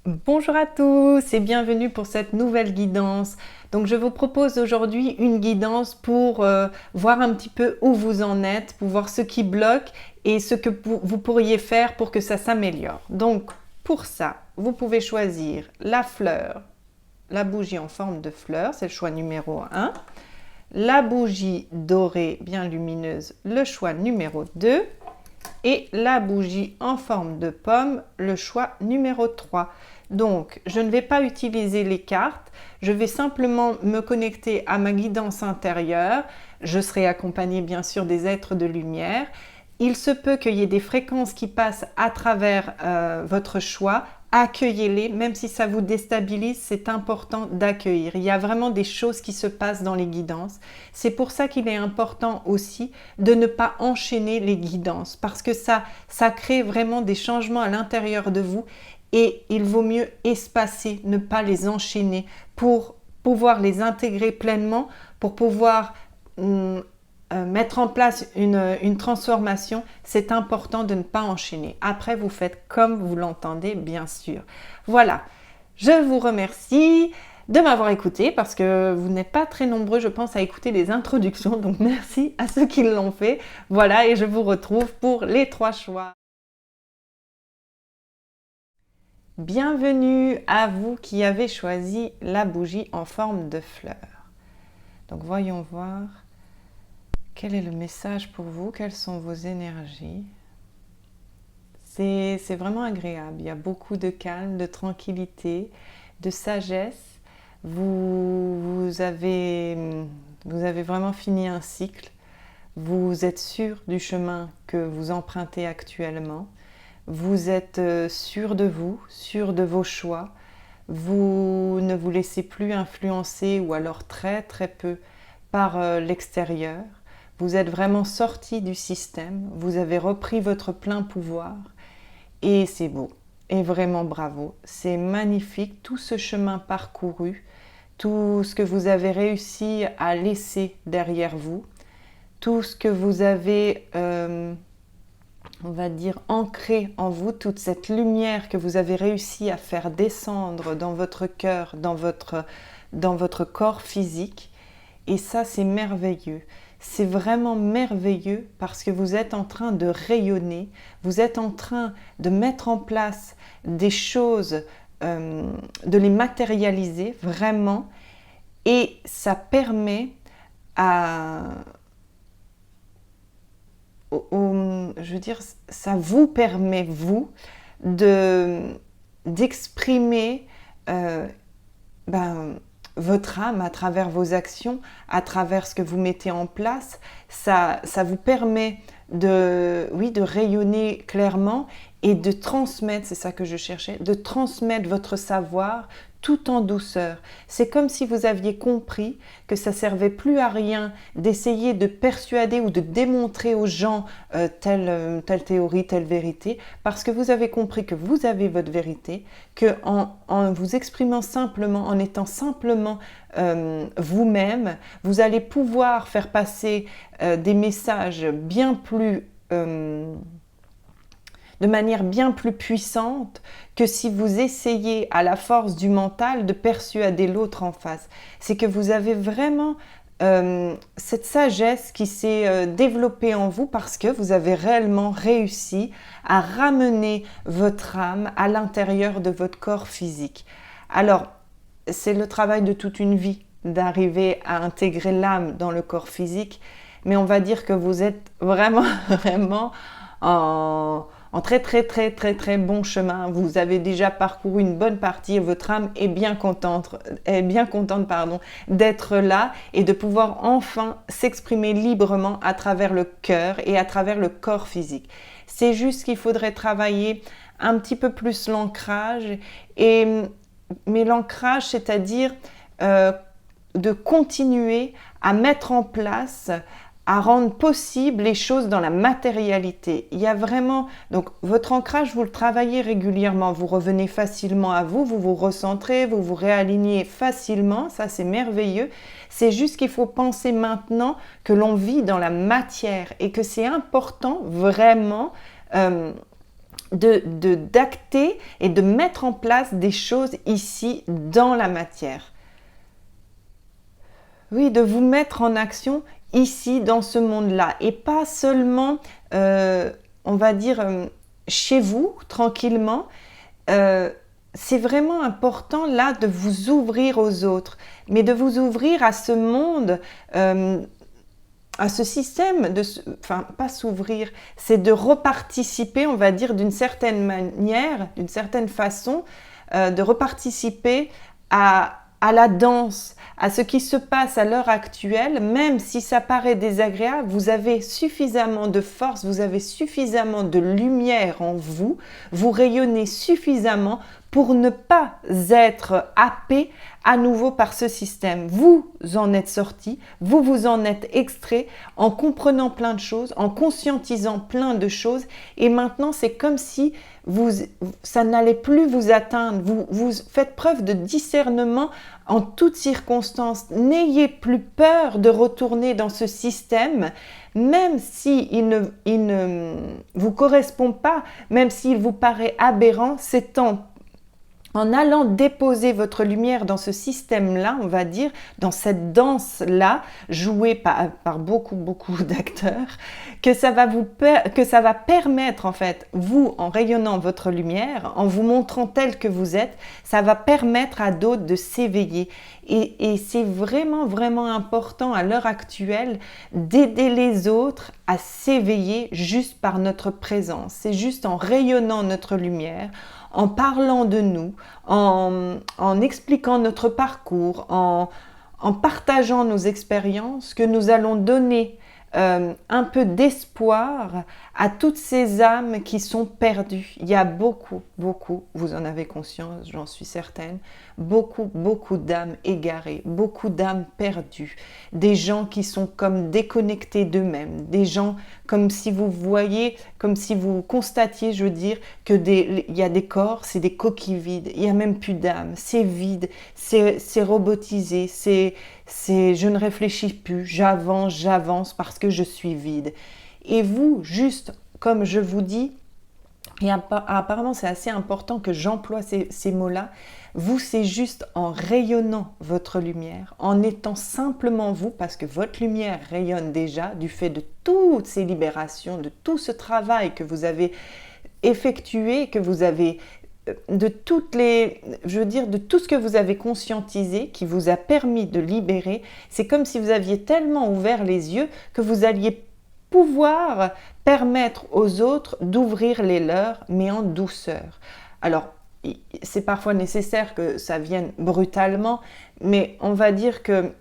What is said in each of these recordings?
Bonjour à tous et bienvenue pour cette nouvelle guidance. Donc je vous propose aujourd'hui une guidance pour voir un petit peu où vous en êtes, pour voir ce qui bloque et ce que vous pourriez faire pour que ça s'améliore. Donc pour ça, vous pouvez choisir la fleur, la bougie en forme de fleur, c'est le choix numéro 1. La bougie dorée bien lumineuse, le choix numéro 2. Et la bougie en forme de pomme, le choix numéro 3. Donc, je ne vais pas utiliser les cartes, je vais simplement me connecter à ma guidance intérieure. Je serai accompagnée bien sûr des êtres de lumière. Il se peut qu'il y ait des fréquences qui passent à travers votre choix. Accueillez-les, même si ça vous déstabilise, c'est important d'accueillir. Il y a vraiment des choses qui se passent dans les guidances. C'est pour ça qu'il est important aussi de ne pas enchaîner les guidances, parce que ça crée vraiment des changements à l'intérieur de vous et il vaut mieux espacer, ne pas les enchaîner pour pouvoir les intégrer pleinement, pour pouvoir mettre en place une transformation. C'est important de ne pas enchaîner. Après, vous faites comme vous l'entendez, bien sûr. Voilà, je vous remercie de m'avoir écouté parce que vous n'êtes pas très nombreux, je pense, à écouter les introductions. Donc, merci à ceux qui l'ont fait. Voilà, et je vous retrouve pour les 3 choix. Bienvenue à vous qui avez choisi la bougie en forme de fleur. Donc, voyons voir. Quel est le message pour vous? Quelles sont vos énergies? C'est vraiment agréable. Il y a beaucoup de calme, de tranquillité, de sagesse. Vous avez vraiment fini un cycle. Vous êtes sûr du chemin que vous empruntez actuellement. Vous êtes sûr de vous, sûr de vos choix. Vous ne vous laissez plus influencer ou alors très très peu par l'extérieur. Vous êtes vraiment sorti du système, vous avez repris votre plein pouvoir et c'est beau. Et vraiment bravo, c'est magnifique tout ce chemin parcouru, tout ce que vous avez réussi à laisser derrière vous, tout ce que vous avez, on va dire, ancré en vous, toute cette lumière que vous avez réussi à faire descendre dans votre cœur, dans votre corps physique. Et ça, c'est merveilleux. C'est vraiment merveilleux parce que vous êtes en train de rayonner, vous êtes en train de mettre en place des choses, de les matérialiser vraiment, et ça permet je veux dire, ça vous permet, vous, d'exprimer votre âme à travers vos actions, à travers ce que vous mettez en place. Ça vous permet de rayonner clairement et de transmettre, c'est ça que je cherchais, de transmettre votre savoir tout en douceur. C'est comme si vous aviez compris que ça servait plus à rien d'essayer de persuader ou de démontrer aux gens telle théorie, telle vérité, parce que vous avez compris que vous avez votre vérité, que en vous exprimant simplement, en étant simplement vous-même, vous allez pouvoir faire passer des messages bien plus de manière bien plus puissante que si vous essayez à la force du mental de persuader l'autre en face. C'est que vous avez vraiment cette sagesse qui s'est développée en vous parce que vous avez réellement réussi à ramener votre âme à l'intérieur de votre corps physique. Alors, c'est le travail de toute une vie d'arriver à intégrer l'âme dans le corps physique, mais on va dire que vous êtes vraiment, vraiment en très très très très très bon chemin. Vous avez déjà parcouru une bonne partie et votre âme est bien contente d'être là et de pouvoir enfin s'exprimer librement à travers le cœur et à travers le corps physique. C'est juste qu'il faudrait travailler un petit peu plus l'ancrage, mais l'ancrage, c'est-à-dire de continuer à mettre en place, à rendre possible les choses dans la matérialité. Il y a vraiment, donc votre ancrage, vous le travaillez régulièrement, vous revenez facilement à vous, vous vous recentrez, vous vous réalignez facilement, ça c'est merveilleux. C'est juste qu'il faut penser maintenant que l'on vit dans la matière et que c'est important vraiment d'acter et de mettre en place des choses ici dans la matière. Oui, de vous mettre en action ici dans ce monde-là et pas seulement, on va dire, chez vous, tranquillement. C'est vraiment important là de vous ouvrir aux autres, mais de vous ouvrir à ce monde, à ce système, enfin pas s'ouvrir, c'est de reparticiper, on va dire d'une certaine manière, d'une certaine façon, de reparticiper à la danse, à ce qui se passe à l'heure actuelle, même si ça paraît désagréable, vous avez suffisamment de force, vous avez suffisamment de lumière en vous, vous rayonnez suffisamment pour ne pas être happé à nouveau par ce système. Vous en êtes sorti, vous vous en êtes extrait en comprenant plein de choses, en conscientisant plein de choses, et maintenant c'est comme si ça n'allait plus vous atteindre. Vous faites preuve de discernement en toutes circonstances. N'ayez plus peur de retourner dans ce système, même s'il ne vous correspond pas, même s'il vous paraît aberrant. C'est en allant déposer votre lumière dans ce système-là, on va dire, dans cette danse-là, jouée par beaucoup d'acteurs, que ça va permettre, en fait, vous, en rayonnant votre lumière, en vous montrant tel que vous êtes, ça va permettre à d'autres de s'éveiller. Et c'est vraiment, vraiment important à l'heure actuelle d'aider les autres à s'éveiller juste par notre présence. C'est juste en rayonnant notre lumière, en parlant de nous, en expliquant notre parcours, en partageant nos expériences, que nous allons donner un peu d'espoir à toutes ces âmes qui sont perdues. Il y a beaucoup, vous en avez conscience, j'en suis certaine, beaucoup d'âmes égarées, beaucoup d'âmes perdues, des gens qui sont comme déconnectés d'eux-mêmes, des gens comme si vous voyez, comme si vous constatiez, je veux dire, il y a des corps, c'est des coquilles vides, il n'y a même plus d'âme, c'est vide, c'est robotisé, c'est je ne réfléchis plus, j'avance parce que je suis vide. Et vous, juste comme je vous dis, et apparemment c'est assez important que j'emploie ces mots-là, vous, c'est juste en rayonnant votre lumière, en étant simplement vous, parce que votre lumière rayonne déjà du fait de toutes ces libérations, de tout ce travail que vous avez effectué, que vous avez de tout ce que vous avez conscientisé, qui vous a permis de libérer. C'est comme si vous aviez tellement ouvert les yeux que vous alliez pouvoir permettre aux autres d'ouvrir les leurs, mais en douceur. Alors, c'est parfois nécessaire que ça vienne brutalement, mais on va dire que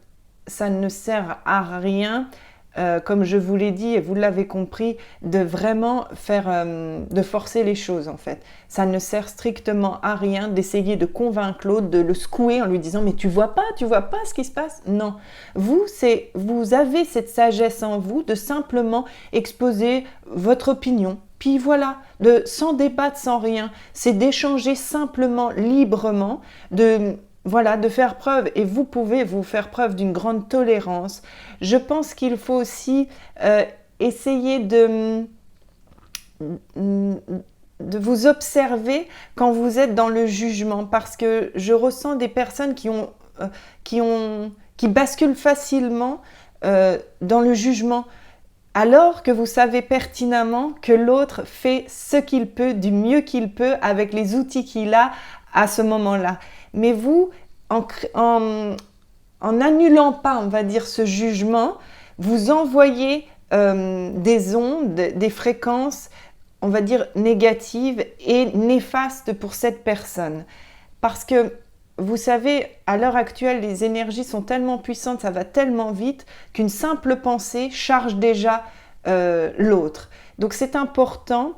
ça ne sert à rien, comme je vous l'ai dit et vous l'avez compris, de vraiment de forcer les choses en fait. Ça ne sert strictement à rien d'essayer de convaincre l'autre, de le secouer en lui disant « mais tu vois pas ce qui se passe ?» Non, vous avez cette sagesse en vous de simplement exposer votre opinion. Puis voilà, sans débattre, sans rien, c'est d'échanger simplement, librement, de faire preuve, et vous pouvez vous faire preuve d'une grande tolérance. Je pense qu'il faut aussi essayer de vous observer quand vous êtes dans le jugement, parce que je ressens des personnes qui basculent facilement dans le jugement, alors que vous savez pertinemment que l'autre fait ce qu'il peut, du mieux qu'il peut, avec les outils qu'il a à ce moment-là. Mais vous, en n'annulant pas, on va dire, ce jugement, vous envoyez des ondes, des fréquences, on va dire, négatives et néfastes pour cette personne. Parce que, vous savez, à l'heure actuelle, les énergies sont tellement puissantes, ça va tellement vite, qu'une simple pensée charge déjà l'autre. Donc c'est important,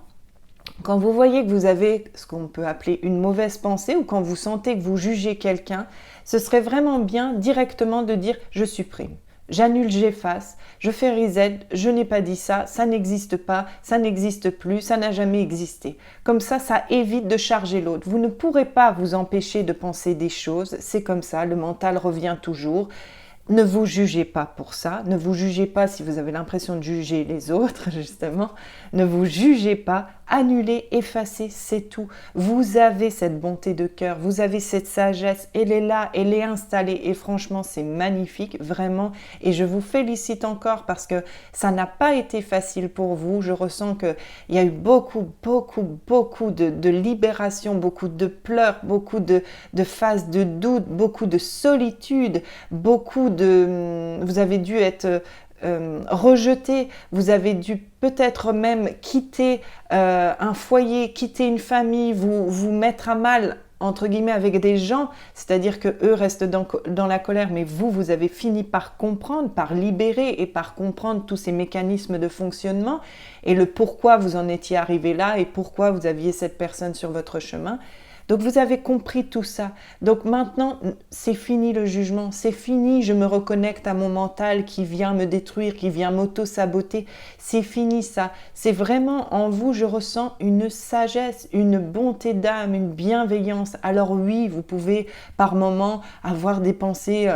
quand vous voyez que vous avez ce qu'on peut appeler une mauvaise pensée, ou quand vous sentez que vous jugez quelqu'un, ce serait vraiment bien directement de dire « je supprime ». J'annule, j'efface, je fais reset, je n'ai pas dit ça, ça n'existe pas, ça n'existe plus, ça n'a jamais existé. Comme ça évite de charger l'autre. Vous ne pourrez pas vous empêcher de penser des choses, c'est comme ça, le mental revient toujours. Ne vous jugez pas pour ça, ne vous jugez pas si vous avez l'impression de juger les autres, justement. Ne vous jugez pas, annulez, effacez, c'est tout. Vous avez cette bonté de cœur, vous avez cette sagesse, elle est là, elle est installée et franchement, c'est magnifique, vraiment. Et je vous félicite encore parce que ça n'a pas été facile pour vous. Je ressens qu'il y a eu beaucoup de libération, beaucoup de pleurs, beaucoup de phases de doute, beaucoup de solitude, vous avez dû être rejeté, vous avez dû peut-être même quitter un foyer, quitter une famille, vous mettre à mal entre guillemets avec des gens, c'est-à-dire que eux restent dans la colère, mais vous avez fini par comprendre, par libérer et par comprendre tous ces mécanismes de fonctionnement et le pourquoi vous en étiez arrivé là et pourquoi vous aviez cette personne sur votre chemin. Donc vous avez compris tout ça. Donc maintenant, c'est fini le jugement, c'est fini, je me reconnecte à mon mental qui vient me détruire, qui vient m'auto-saboter. C'est fini ça. C'est vraiment en vous, je ressens une sagesse, une bonté d'âme, une bienveillance. Alors oui, vous pouvez par moments avoir des pensées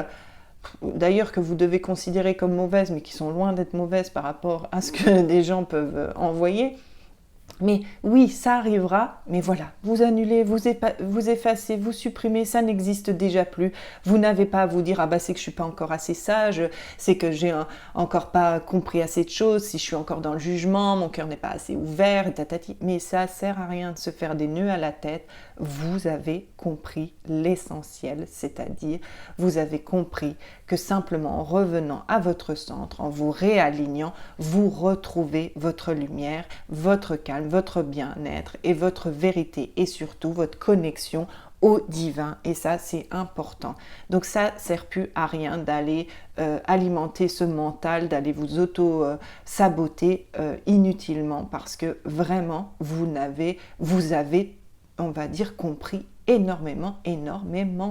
d'ailleurs que vous devez considérer comme mauvaises, mais qui sont loin d'être mauvaises par rapport à ce que des gens peuvent envoyer. Mais oui, ça arrivera, mais voilà, vous annulez, vous effacez, vous supprimez, ça n'existe déjà plus. Vous n'avez pas à vous dire, ah bah c'est que je suis pas encore assez sage, c'est que j'ai encore pas compris assez de choses, si je suis encore dans le jugement, mon cœur n'est pas assez ouvert, tatati. Mais ça sert à rien de se faire des nœuds à la tête. Vous avez compris l'essentiel, c'est-à-dire vous avez compris que simplement en revenant à votre centre, en vous réalignant, vous retrouvez votre lumière, votre calme, votre bien-être et votre vérité et surtout votre connexion au divin. Et ça, c'est important. Donc ça ne sert plus à rien d'aller alimenter ce mental, d'aller vous auto-saboter inutilement parce que vraiment, vous avez, on va dire, compris énormément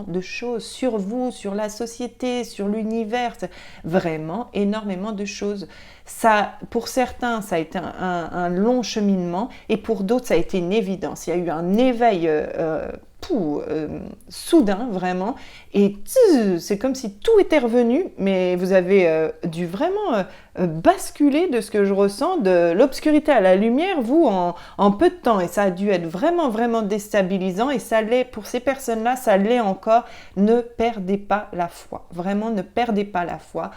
de choses sur vous, sur la société, sur l'univers, vraiment énormément de choses. Ça, pour certains, ça a été un long cheminement et pour d'autres, ça a été une évidence. Il y a eu un éveil soudain, vraiment, et c'est comme si tout était revenu, mais vous avez dû vraiment basculer de ce que je ressens, de l'obscurité à la lumière, vous, en peu de temps, et ça a dû être vraiment déstabilisant, et ça l'est, pour ces personnes-là, ça l'est encore. Ne perdez pas la foi, vraiment ne perdez pas la foi.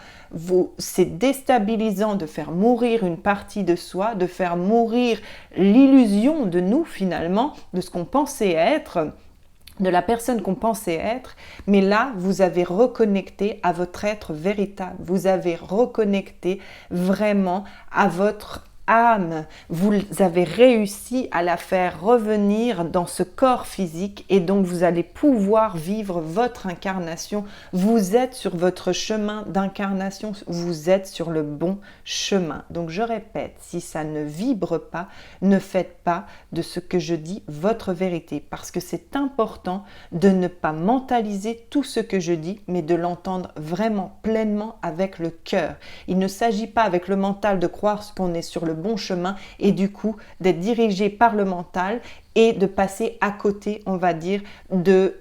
C'est déstabilisant de faire mourir une partie de soi, de faire mourir l'illusion de nous finalement, de ce qu'on pensait être, de la personne qu'on pensait être, mais là, vous avez reconnecté à votre être véritable, vous avez reconnecté vraiment à votre âme, vous avez réussi à la faire revenir dans ce corps physique et donc vous allez pouvoir vivre votre incarnation. Vous êtes sur votre chemin d'incarnation, vous êtes sur le bon chemin. Donc je répète, si ça ne vibre pas, ne faites pas de ce que je dis votre vérité parce que c'est important de ne pas mentaliser tout ce que je dis mais de l'entendre vraiment pleinement avec le cœur. Il ne s'agit pas avec le mental de croire qu'on est sur le bon chemin et du coup d'être dirigé par le mental et de passer à côté, on va dire, de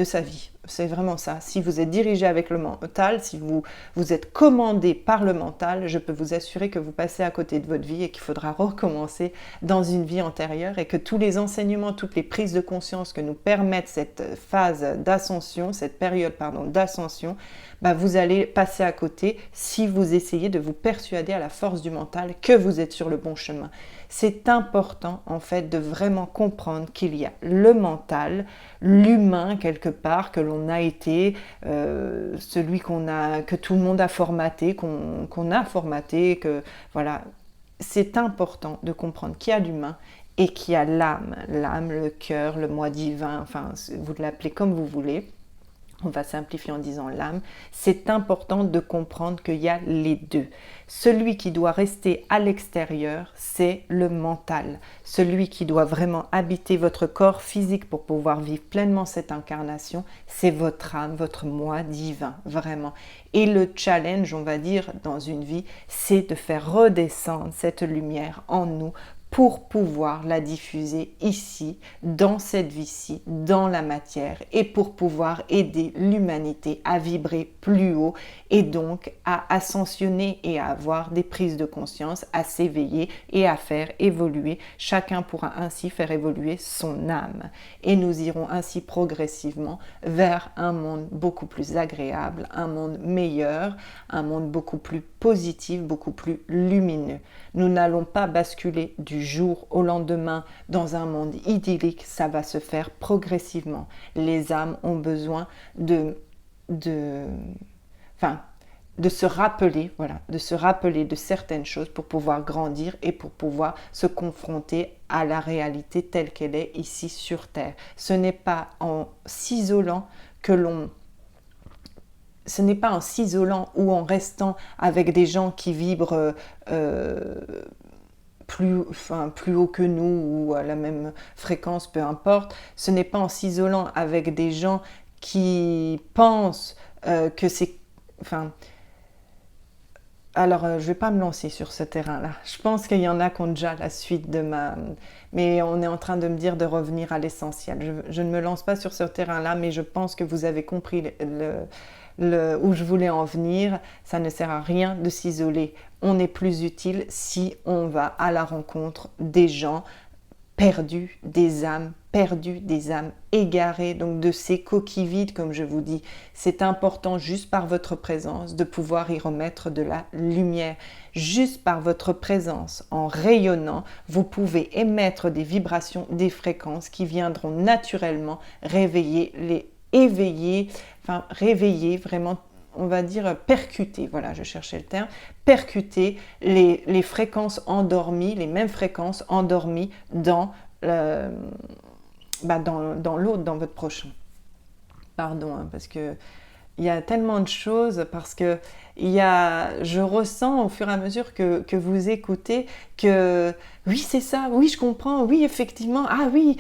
sa vie. C'est vraiment ça. Si vous êtes dirigé avec le mental, si vous êtes commandé par le mental, je peux vous assurer que vous passez à côté de votre vie et qu'il faudra recommencer dans une vie antérieure et que tous les enseignements, toutes les prises de conscience que nous permettent cette phase d'ascension, cette période d'ascension, vous allez passer à côté si vous essayez de vous persuader à la force du mental que vous êtes sur le bon chemin. C'est important en fait de vraiment comprendre qu'il y a le mental, l'humain quelque part que l'on a été, celui que tout le monde a formaté, qu'on a formaté, que voilà. C'est important de comprendre qu'il y a l'humain et qu'il y a l'âme, le cœur, le moi divin, enfin vous l'appelez comme vous voulez. On va simplifier en disant l'âme. C'est important de comprendre qu'il y a les deux. Celui qui doit rester à l'extérieur, c'est le mental. Celui qui doit vraiment habiter votre corps physique pour pouvoir vivre pleinement cette incarnation, c'est votre âme, votre moi divin, vraiment. Et le challenge, on va dire, dans une vie, c'est de faire redescendre cette lumière en nous pour pouvoir la diffuser ici, dans cette vie-ci, dans la matière, et pour pouvoir aider l'humanité à vibrer plus haut et donc à ascensionner et à avoir des prises de conscience, à s'éveiller et à faire évoluer. Chacun pourra ainsi faire évoluer son âme. Et nous irons ainsi progressivement vers un monde beaucoup plus agréable, un monde meilleur, un monde beaucoup plus positif, beaucoup plus lumineux. Nous n'allons pas basculer du jour au lendemain dans un monde idyllique, ça va se faire progressivement. Les âmes ont besoin de se rappeler, voilà, de se rappeler de certaines choses pour pouvoir grandir et pour pouvoir se confronter à la réalité telle qu'elle est ici sur Terre. Ce n'est pas en s'isolant ou en restant avec des gens qui vibrent plus haut que nous ou à la même fréquence, peu importe. Ce n'est pas en s'isolant avec des gens qui pensent que c'est... Alors, je ne vais pas me lancer sur ce terrain-là. Je pense qu'il y en a qui ont déjà la suite de ma... Mais on est en train de me dire de revenir à l'essentiel. Je ne me lance pas sur ce terrain-là, mais je pense que vous avez compris où je voulais en venir. Ça ne sert à rien de s'isoler. On est plus utile si on va à la rencontre des gens perdus, des âmes égarées, donc de ces coquilles vides, comme je vous dis. C'est important, juste par votre présence, de pouvoir y remettre de la lumière. Juste par votre présence, en rayonnant, vous pouvez émettre des vibrations, des fréquences qui viendront naturellement réveiller, vraiment, on va dire percuter, voilà, je cherchais le terme, percuter les fréquences endormies, les mêmes fréquences endormies dans l'autre, dans votre prochain. Pardon, parce que il y a tellement de choses, parce que je ressens au fur et à mesure que vous écoutez que oui, c'est ça, oui, je comprends, oui, effectivement, ah oui,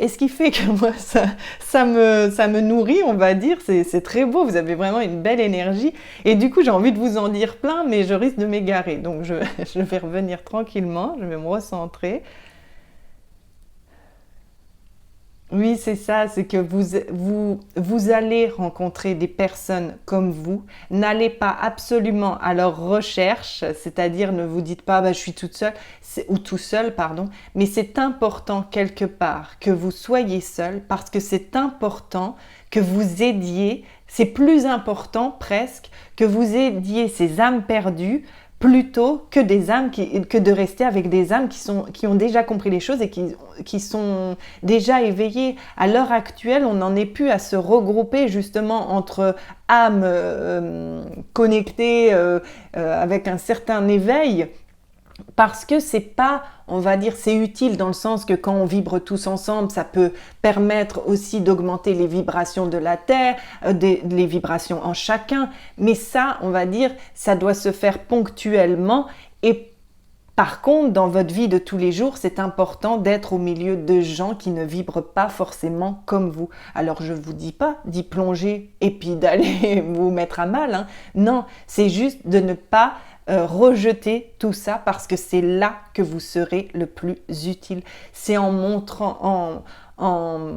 et ce qui fait que moi, ça me nourrit, on va dire, c'est très beau, vous avez vraiment une belle énergie, et du coup, j'ai envie de vous en dire plein, mais je risque de m'égarer, donc je vais revenir tranquillement, je vais me recentrer. Oui, c'est ça, c'est que vous allez rencontrer des personnes comme vous. N'allez pas absolument à leur recherche, c'est-à-dire ne vous dites pas bah, je suis toute seule ou tout seul, pardon, mais c'est important quelque part que vous soyez seul parce que c'est important que vous aidiez, c'est plus important presque que vous aidiez ces âmes perdues plutôt que de rester avec des âmes qui ont déjà compris les choses et qui sont déjà éveillées. À l'heure actuelle, on n'en est plus à se regrouper justement entre âmes connectées avec un certain éveil, parce que c'est pas, on va dire, c'est utile dans le sens que quand on vibre tous ensemble, ça peut permettre aussi d'augmenter les vibrations de la Terre, les vibrations en chacun. Mais ça, on va dire, ça doit se faire ponctuellement. Et par contre, dans votre vie de tous les jours, c'est important d'être au milieu de gens qui ne vibrent pas forcément comme vous. Alors, je ne vous dis pas d'y plonger et puis d'aller vous mettre à mal. Hein. Non, c'est juste de ne pas rejeter tout ça parce que c'est là que vous serez le plus utile. C'est en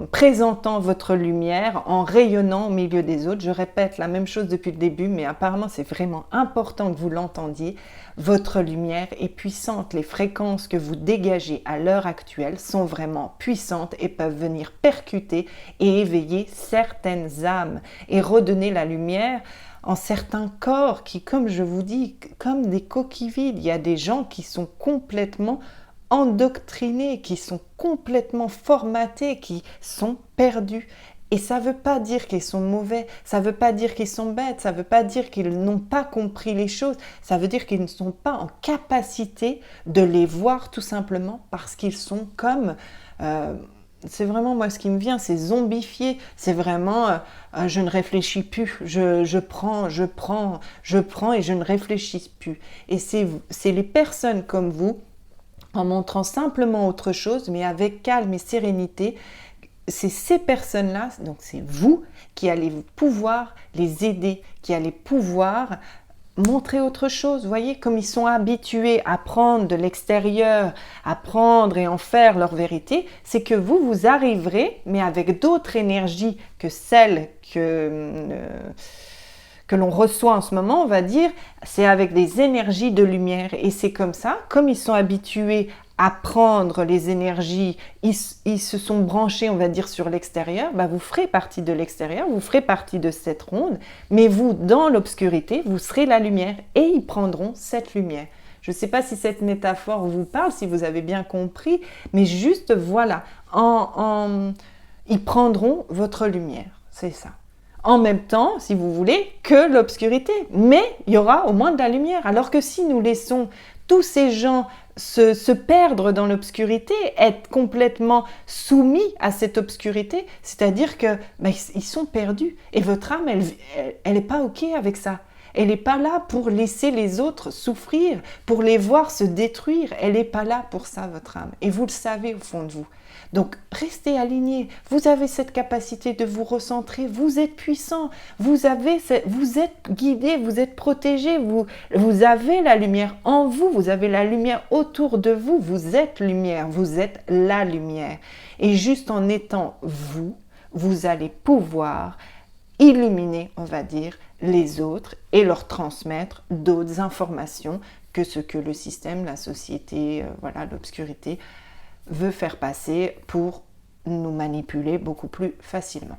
présentant votre lumière, en rayonnant au milieu des autres. Je répète la même chose depuis le début, mais apparemment c'est vraiment important que vous l'entendiez. Votre lumière est puissante. Les fréquences que vous dégagez à l'heure actuelle sont vraiment puissantes et peuvent venir percuter et éveiller certaines âmes et redonner la lumière en certains corps qui, comme je vous dis, comme des coquilles vides. Il y a des gens qui sont complètement endoctrinés, qui sont complètement formatés, qui sont perdus. Et ça ne veut pas dire qu'ils sont mauvais, ça ne veut pas dire qu'ils sont bêtes, ça ne veut pas dire qu'ils n'ont pas compris les choses, ça veut dire qu'ils ne sont pas en capacité de les voir tout simplement parce qu'ils sont comme... c'est vraiment moi ce qui me vient, c'est zombifié, c'est vraiment je ne réfléchis plus, je prends et je ne réfléchis plus. Et c'est les personnes comme vous, en montrant simplement autre chose, mais avec calme et sérénité, c'est ces personnes-là, donc c'est vous qui allez pouvoir les aider, qui allez pouvoir montrer autre chose. Vous voyez, comme ils sont habitués à prendre de l'extérieur, à prendre et en faire leur vérité, c'est que vous arriverez, mais avec d'autres énergies que celles que l'on reçoit en ce moment, on va dire, c'est avec des énergies de lumière. Et c'est comme ça, comme ils sont habitués à prendre les énergies, ils se sont branchés, on va dire, sur l'extérieur, bah vous ferez partie de l'extérieur, vous ferez partie de cette ronde, mais vous, dans l'obscurité, vous serez la lumière et ils prendront cette lumière. Je ne sais pas si cette métaphore vous parle, si vous avez bien compris, mais juste voilà, ils prendront votre lumière, c'est ça. En même temps, si vous voulez, que l'obscurité. Mais il y aura au moins de la lumière. Alors que si nous laissons tous ces gens se perdre dans l'obscurité, être complètement soumis à cette obscurité, c'est-à-dire que ils sont perdus. Et votre âme, elle n'est pas OK avec ça. Elle n'est pas là pour laisser les autres souffrir, pour les voir se détruire. Elle n'est pas là pour ça, votre âme. Et vous le savez au fond de vous. Donc, restez alignés. Vous avez cette capacité de vous recentrer. Vous êtes puissant. Vous êtes guidé. Vous êtes protégé. Vous avez la lumière en vous. Vous avez la lumière autour de vous. Vous êtes lumière. Vous êtes la lumière. Et juste en étant vous, vous allez pouvoir illuminer, on va dire, les autres et leur transmettre d'autres informations que ce que le système, la société, l'obscurité veut faire passer pour nous manipuler beaucoup plus facilement.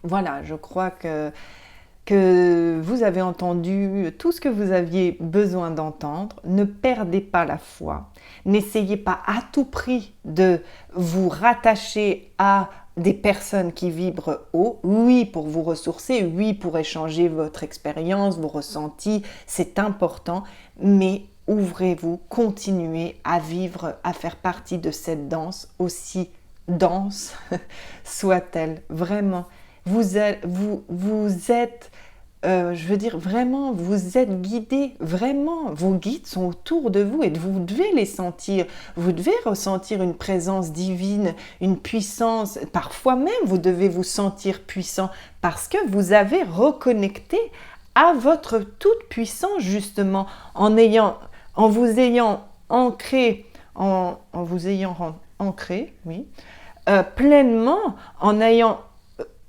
Voilà, je crois que vous avez entendu tout ce que vous aviez besoin d'entendre. Ne perdez pas la foi. N'essayez pas à tout prix de vous rattacher à des personnes qui vibrent haut. Oui, pour vous ressourcer, oui, pour échanger votre expérience, vos ressentis, c'est important, mais ouvrez-vous, continuez à vivre, à faire partie de cette danse, aussi dense soit-elle. Vraiment, vous êtes, je veux dire, vraiment, vous êtes guidés, vraiment, vos guides sont autour de vous et vous devez les sentir. Vous devez ressentir une présence divine, une puissance. Parfois même, vous devez vous sentir puissant parce que vous avez reconnecté à votre toute puissance, justement, en vous ayant ancré, oui, pleinement, en ayant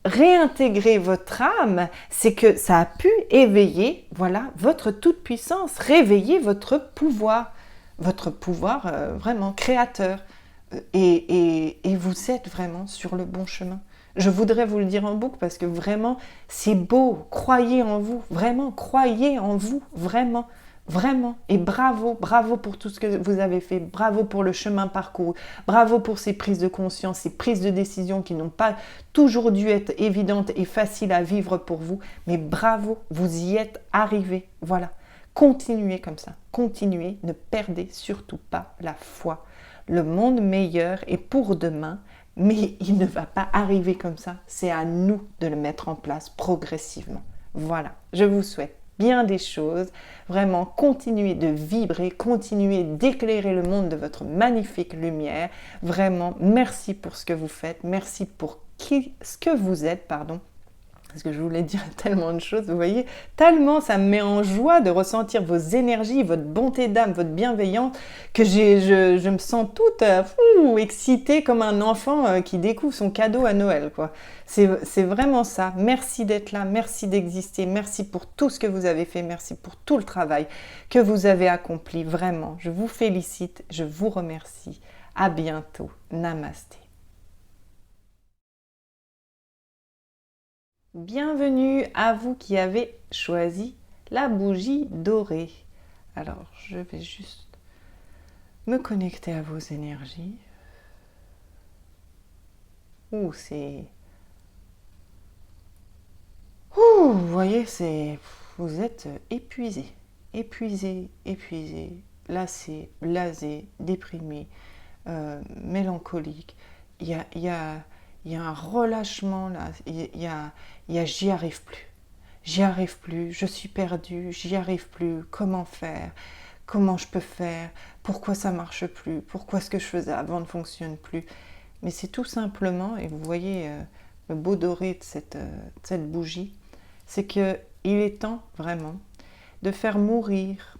réintégrer votre âme, c'est que ça a pu éveiller, voilà, votre toute-puissance, réveiller votre pouvoir vraiment créateur. Et vous êtes vraiment sur le bon chemin. Je voudrais vous le dire en boucle parce que vraiment, c'est beau. Croyez en vous, vraiment, croyez en vous, vraiment. Vraiment, et bravo pour tout ce que vous avez fait, bravo pour le chemin parcouru, bravo pour ces prises de conscience, ces prises de décision qui n'ont pas toujours dû être évidentes et faciles à vivre pour vous, mais bravo, vous y êtes arrivés, voilà. Continuez comme ça, continuez, ne perdez surtout pas la foi. Le monde meilleur est pour demain, mais il ne va pas arriver comme ça, c'est à nous de le mettre en place progressivement. Voilà, je vous souhaite bien des choses, vraiment continuez de vibrer, continuez d'éclairer le monde de votre magnifique lumière, vraiment merci pour ce que vous faites, merci pour ce que vous êtes, pardon, parce que je voulais dire tellement de choses, vous voyez, tellement ça me met en joie de ressentir vos énergies, votre bonté d'âme, votre bienveillance, que je me sens toute excitée comme un enfant qui découvre son cadeau à Noël, quoi. C'est vraiment ça. Merci d'être là, merci d'exister, merci pour tout ce que vous avez fait, merci pour tout le travail que vous avez accompli, vraiment. Je vous félicite, je vous remercie. À bientôt. Namasté. Bienvenue à vous qui avez choisi la bougie dorée. Alors, je vais juste me connecter à vos énergies. Vous voyez, vous êtes épuisé, lassé, blasé, déprimé, mélancolique. Il y a un relâchement là, j'y arrive plus, je suis perdue, j'y arrive plus, comment faire, comment je peux faire, pourquoi ça marche plus, pourquoi ce que je faisais avant ne fonctionne plus. Mais c'est tout simplement, et vous voyez le beau doré de cette bougie, c'est qu'il est temps vraiment de faire mourir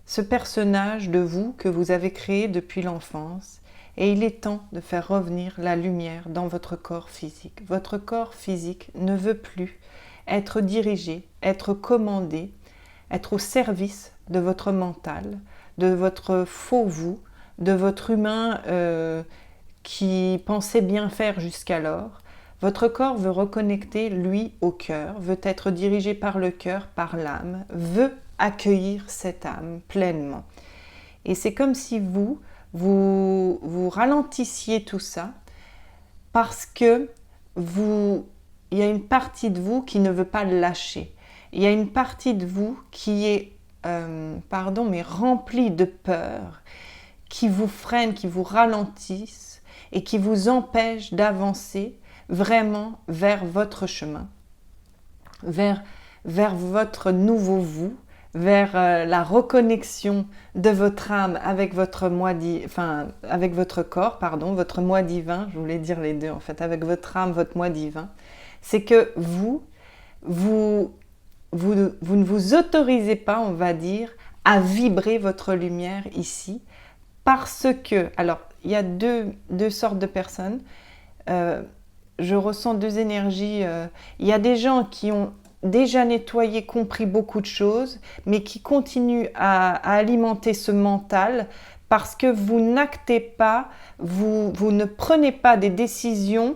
ce personnage de vous que vous avez créé depuis l'enfance. Et il est temps de faire revenir la lumière dans votre corps physique. Votre corps physique ne veut plus être dirigé, être commandé, être au service de votre mental, de votre faux vous, de votre humain qui pensait bien faire jusqu'alors. Votre corps veut reconnecter, lui, au cœur, veut être dirigé par le cœur, par l'âme, veut accueillir cette âme pleinement. Et c'est comme si vous ralentissiez tout ça parce que il y a une partie de vous qui ne veut pas le lâcher. Il y a une partie de vous qui est, mais remplie de peur, qui vous freine, qui vous ralentisse et qui vous empêche d'avancer vraiment vers votre chemin, vers votre nouveau vous, vers la reconnexion de votre âme avec votre avec votre corps, votre moi divin, je voulais dire les deux en fait, avec votre âme, votre moi divin, c'est que vous ne vous autorisez pas, on va dire, à vibrer votre lumière ici, parce que, alors, il y a deux sortes de personnes, je ressens deux énergies, il y a des gens qui ont déjà nettoyé, compris beaucoup de choses, mais qui continuent à alimenter ce mental parce que vous n'actez pas, vous ne prenez pas des décisions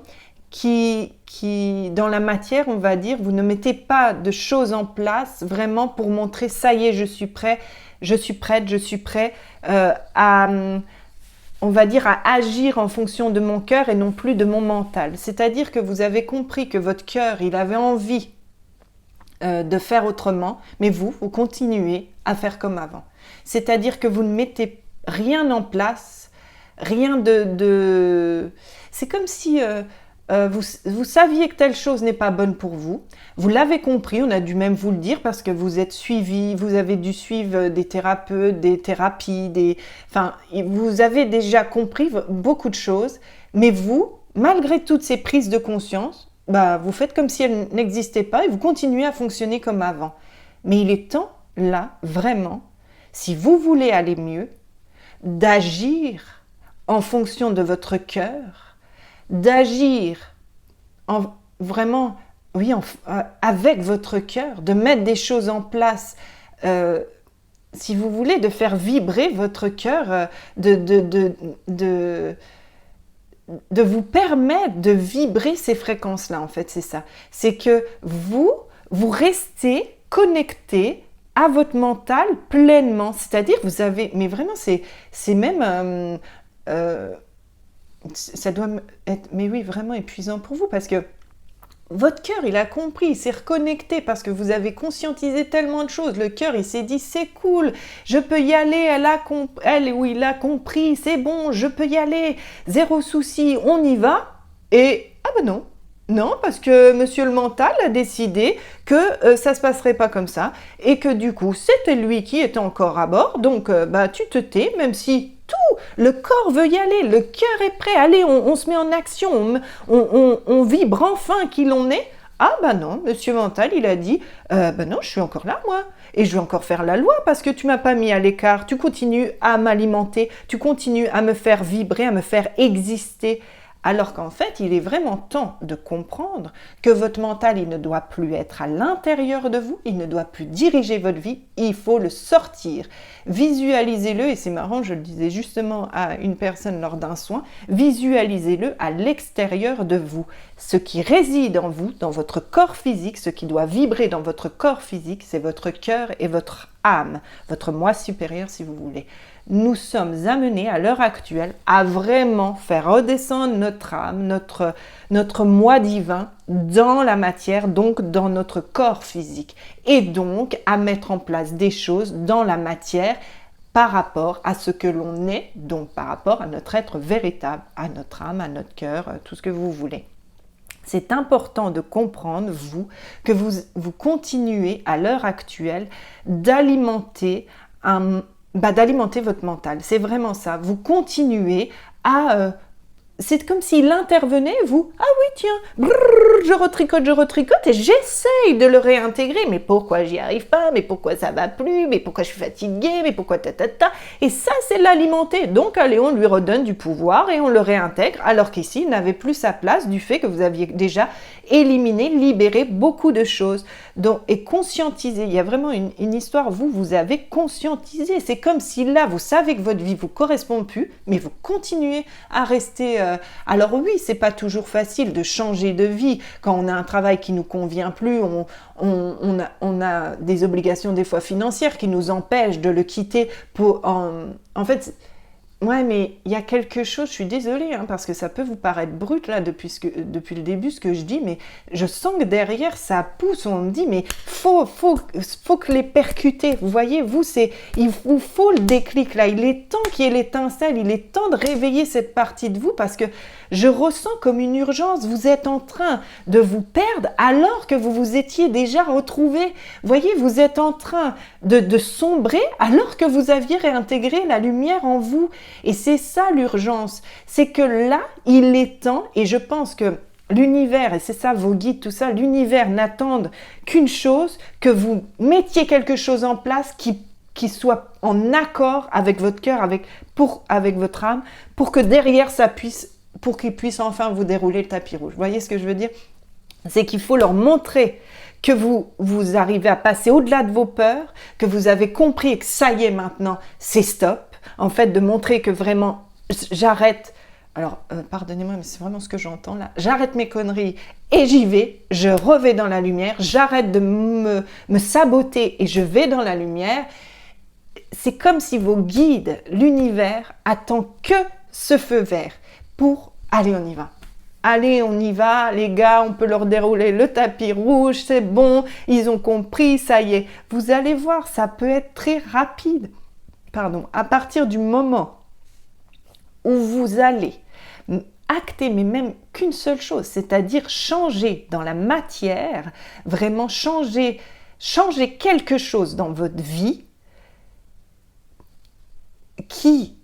qui, dans la matière, on va dire, vous ne mettez pas de choses en place vraiment pour montrer, ça y est, je suis prêt, je suis prête, je suis prêt on va dire, à agir en fonction de mon cœur et non plus de mon mental. C'est-à-dire que vous avez compris que votre cœur, il avait envie de faire autrement, mais vous continuez à faire comme avant. C'est-à-dire que vous ne mettez rien en place, rien de... C'est comme si vous saviez que telle chose n'est pas bonne pour vous, vous l'avez compris, on a dû même vous le dire parce que vous êtes suivi, vous avez dû suivre des thérapeutes, des thérapies, vous avez déjà compris beaucoup de choses, mais vous, malgré toutes ces prises de conscience, vous faites comme si elles n'existaient pas et vous continuez à fonctionner comme avant. Mais il est temps, là, vraiment, si vous voulez aller mieux, d'agir en fonction de votre cœur, d'agir avec votre cœur, de mettre des choses en place, si vous voulez, de faire vibrer votre cœur, de vous permettre de vibrer ces fréquences-là, en fait, c'est ça. C'est que vous restez connecté à votre mental pleinement. C'est-à-dire, vous avez... Mais vraiment, c'est même... ça doit être, mais oui, vraiment épuisant pour vous parce que votre cœur, il a compris, il s'est reconnecté parce que vous avez conscientisé tellement de choses. Le cœur, il s'est dit, c'est cool, je peux y aller, il a compris, c'est bon, je peux y aller, zéro souci, on y va. Et, non, parce que monsieur le mental a décidé que ça se passerait pas comme ça et que du coup, c'était lui qui était encore à bord. Donc, tu te tais, même si le corps veut y aller, le cœur est prêt, allez, on se met en action, on vibre enfin qui l'on est. Ah non, monsieur mental, il a dit, non, je suis encore là, moi, et je vais encore faire la loi parce que tu m'as pas mis à l'écart, tu continues à m'alimenter, tu continues à me faire vibrer, à me faire exister. Alors qu'en fait, il est vraiment temps de comprendre que votre mental, il ne doit plus être à l'intérieur de vous, il ne doit plus diriger votre vie, il faut le sortir. Visualisez-le, et c'est marrant, je le disais justement à une personne lors d'un soin, visualisez-le à l'extérieur de vous. Ce qui réside en vous, dans votre corps physique, ce qui doit vibrer dans votre corps physique, c'est votre cœur et votre âme, votre moi supérieur si vous voulez. Nous sommes amenés à l'heure actuelle à vraiment faire redescendre notre âme, notre moi divin dans la matière, donc dans notre corps physique. Et donc à mettre en place des choses dans la matière par rapport à ce que l'on est, donc par rapport à notre être véritable, à notre âme, à notre cœur, tout ce que vous voulez. C'est important de comprendre, que vous continuez à l'heure actuelle d'alimenter votre mental. C'est vraiment ça. Vous continuez à c'est comme s'il intervenait, vous, ah oui, tiens, brrr, je retricote, et j'essaye de le réintégrer. Mais pourquoi j'y arrive pas? Mais pourquoi ça va plus? Mais pourquoi je suis fatiguée? Mais pourquoi ta? Et ça, c'est l'alimenter. Donc, allez, on lui redonne du pouvoir et on le réintègre, alors qu'ici, il n'avait plus sa place du fait que vous aviez déjà éliminé, libéré beaucoup de choses. Donc, et conscientiser, il y a vraiment une histoire, vous avez conscientisé. C'est comme si là, vous savez que votre vie vous correspond plus, mais vous continuez à rester... alors oui, c'est pas toujours facile de changer de vie. Quand on a un travail qui nous convient plus, on a des obligations des fois financières qui nous empêchent de le quitter en fait... Ouais, mais il y a quelque chose, je suis désolée, hein, parce que ça peut vous paraître brut là depuis le début ce que je dis, mais je sens que derrière ça pousse, on me dit mais faut que les percuter, vous voyez, il vous faut le déclic là, il est temps qu'il y ait l'étincelle, il est temps de réveiller cette partie de vous parce que je ressens comme une urgence, vous êtes en train de vous perdre alors que vous vous étiez déjà retrouvés, vous voyez, vous êtes en train de sombrer alors que vous aviez réintégré la lumière en vous. Et c'est ça l'urgence, c'est que là, il est temps, et je pense que l'univers, et c'est ça vos guides, tout ça, l'univers n'attendent qu'une chose, que vous mettiez quelque chose en place qui soit en accord avec votre cœur, avec votre âme, pour que derrière pour qu'ils puissent enfin vous dérouler le tapis rouge. Vous voyez ce que je veux dire? C'est qu'il faut leur montrer que vous arrivez à passer au-delà de vos peurs, que vous avez compris et que ça y est maintenant, c'est stop. En fait, de montrer que vraiment, j'arrête, alors pardonnez-moi, mais c'est vraiment ce que j'entends là, j'arrête mes conneries et j'y vais, je revais dans la lumière, j'arrête de me saboter et je vais dans la lumière. C'est comme si vos guides, l'univers, attend que ce feu vert pour « allez, on y va ». Allez, on y va, les gars, on peut leur dérouler le tapis rouge, c'est bon, ils ont compris, ça y est. Vous allez voir, ça peut être très rapide. À partir du moment où vous allez acter, mais même qu'une seule chose, c'est-à-dire changer dans la matière, vraiment changer quelque chose dans votre vie qui,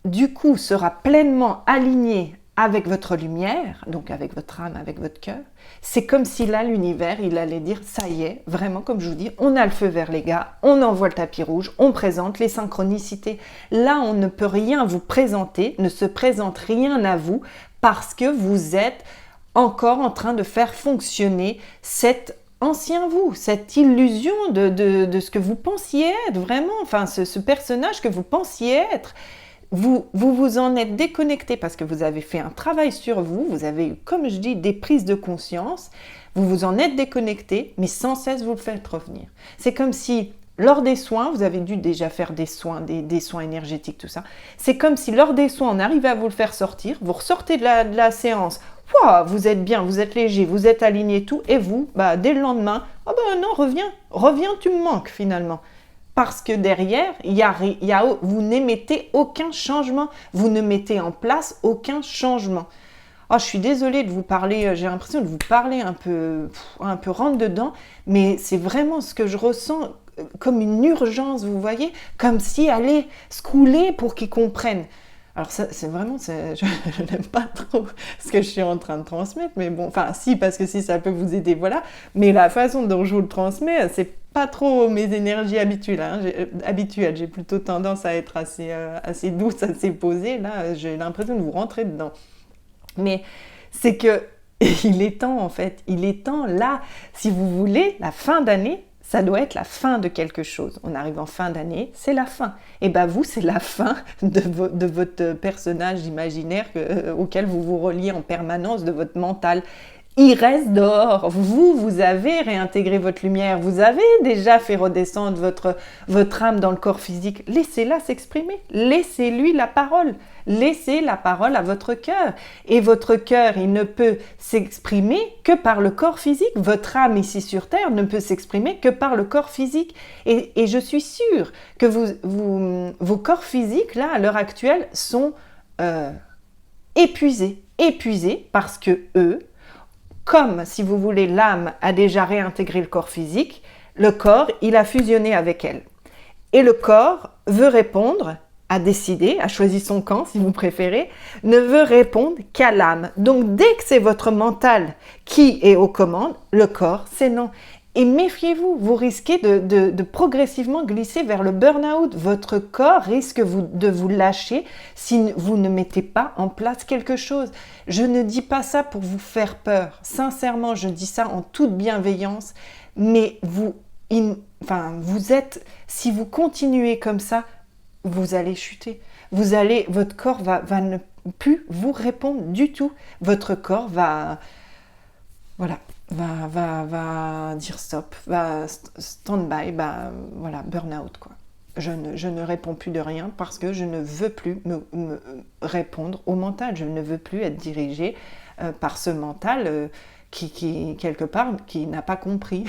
du coup, sera pleinement aligné avec votre lumière, donc avec votre âme, avec votre cœur, c'est comme si là, l'univers, il allait dire, ça y est, vraiment, comme je vous dis, on a le feu vert les gars, on envoie le tapis rouge, on présente les synchronicités. Là, on ne peut rien vous présenter, ne se présente rien à vous, parce que vous êtes encore en train de faire fonctionner cet ancien vous, cette illusion de ce que vous pensiez être, vraiment, enfin, ce personnage que vous pensiez être. Vous en êtes déconnecté parce que vous avez fait un travail sur vous, vous avez eu, comme je dis, des prises de conscience, vous vous en êtes déconnecté, mais sans cesse vous le faites revenir. C'est comme si, lors des soins, vous avez dû déjà faire des soins, des soins énergétiques, tout ça, c'est comme si lors des soins, on arrivait à vous le faire sortir, vous ressortez de la séance, wow, vous êtes bien, vous êtes léger, vous êtes aligné, tout, et vous, dès le lendemain, oh non, reviens, tu me manques finalement. Parce que derrière, vous n'émettez aucun changement, vous ne mettez en place aucun changement. Oh, je suis désolée de vous parler, j'ai l'impression de vous parler un peu rentre dedans, mais c'est vraiment ce que je ressens comme une urgence, vous voyez, comme si allez se couler pour qu'ils comprennent. Alors ça, c'est vraiment, je n'aime pas trop ce que je suis en train de transmettre, mais bon, enfin si, parce que si ça peut vous aider, voilà. Mais la façon dont je vous le transmets, c'est pas trop mes énergies habituelles. J'ai plutôt tendance à être assez douce, assez posée. Là, j'ai l'impression de vous rentrer dedans. Mais c'est que il est temps en fait, il est temps là, si vous voulez, la fin d'année, ça doit être la fin de quelque chose. On arrive en fin d'année, c'est la fin. Et vous, c'est la fin de votre personnage imaginaire auquel vous vous reliez en permanence, de votre mental. Il reste dehors. Vous avez réintégré votre lumière. Vous avez déjà fait redescendre votre âme dans le corps physique. Laissez-la s'exprimer. Laissez-lui la parole. Laissez la parole à votre cœur. Et votre cœur, il ne peut s'exprimer que par le corps physique. Votre âme ici sur Terre ne peut s'exprimer que par le corps physique. Et je suis sûre que vos corps physiques, là, à l'heure actuelle, sont épuisés. Épuisés parce que eux, comme, si vous voulez, l'âme a déjà réintégré le corps physique, le corps, il a fusionné avec elle. Et le corps veut répondre a décidé, a choisi son camp si vous préférez, ne veut répondre qu'à l'âme. Donc dès que c'est votre mental qui est aux commandes, le corps, c'est non. Et méfiez-vous, vous risquez de progressivement glisser vers le burn-out. Votre corps risque de vous lâcher si vous ne mettez pas en place quelque chose. Je ne dis pas ça pour vous faire peur. Sincèrement, je dis ça en toute bienveillance. Mais si vous continuez comme ça, vous allez chuter. Votre corps va ne plus vous répondre du tout. Votre corps va dire stop, va stand-by, burn-out quoi. Je ne réponds plus de rien parce que je ne veux plus me répondre au mental. Je ne veux plus être dirigée par ce mental qui quelque part, qui n'a pas compris,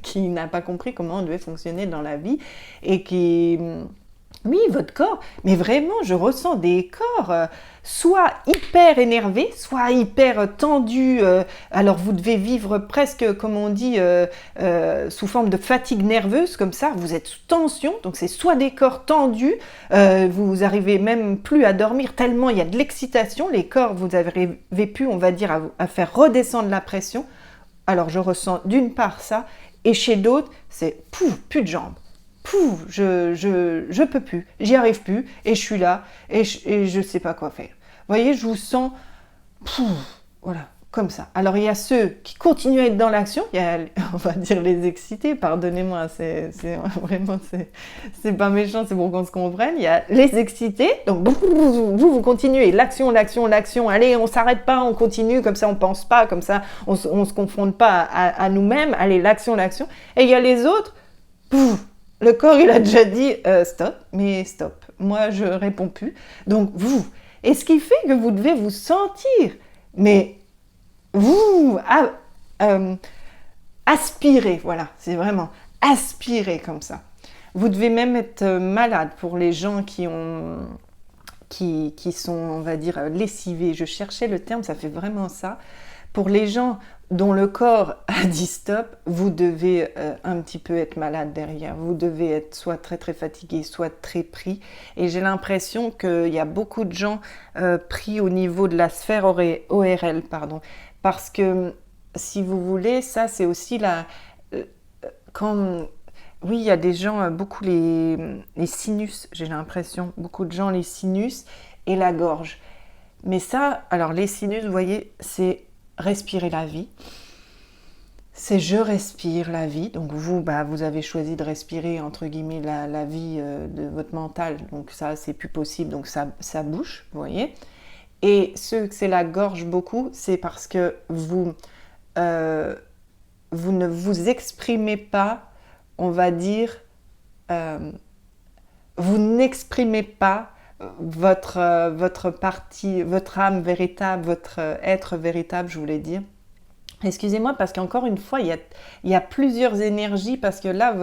qui n'a pas compris comment on devait fonctionner dans la vie et qui... Oui, votre corps, mais vraiment, je ressens des corps soit hyper énervés, soit hyper tendus. Alors, vous devez vivre presque, comme on dit, sous forme de fatigue nerveuse, comme ça. Vous êtes sous tension, donc c'est soit des corps tendus, vous arrivez même plus à dormir tellement il y a de l'excitation. Les corps, vous avez pu, on va dire, à faire redescendre la pression. Alors, je ressens d'une part ça, et chez d'autres, c'est plus de jambes. Pouf, je peux plus, j'y arrive plus, et je suis là, et je sais pas quoi faire. Vous voyez, je vous sens, voilà, comme ça. Alors, il y a ceux qui continuent à être dans l'action, il y a, on va dire, les excités, pardonnez-moi, c'est pas méchant, c'est pour qu'on se comprenne. Il y a les excités, donc vous continuez, l'action, allez, on s'arrête pas, on continue, comme ça on pense pas, comme ça on se confronte pas à nous-mêmes, allez, l'action. Et il y a les autres, le corps, il a déjà dit stop, mais stop. Moi, je réponds plus. Donc, et ce qui fait que vous devez vous sentir, mais aspirer, voilà, c'est vraiment aspirer comme ça. Vous devez même être malade pour les gens qui sont, on va dire, lessivés. Je cherchais le terme, ça fait vraiment ça. Pour les gens dont le corps a dit stop, vous devez un petit peu être malade derrière. Vous devez être soit très très fatigué, soit très pris. Et j'ai l'impression qu'il y a beaucoup de gens pris au niveau de la sphère ORL, parce que si vous voulez, ça c'est aussi oui, il y a des gens, beaucoup les sinus, j'ai l'impression, beaucoup de gens les sinus et la gorge. Mais ça, alors les sinus, vous voyez, c'est respirer la vie, c'est je respire la vie. Donc vous avez choisi de respirer entre guillemets la vie de votre mental, donc ça c'est plus possible, donc ça bouge, vous voyez. Et ceux que c'est la gorge beaucoup, c'est parce que vous ne vous exprimez pas, on va dire, vous n'exprimez pas votre partie, votre âme véritable, votre être véritable, je voulais dire. Excusez-moi, parce qu'encore une fois, il y a plusieurs énergies, parce que là,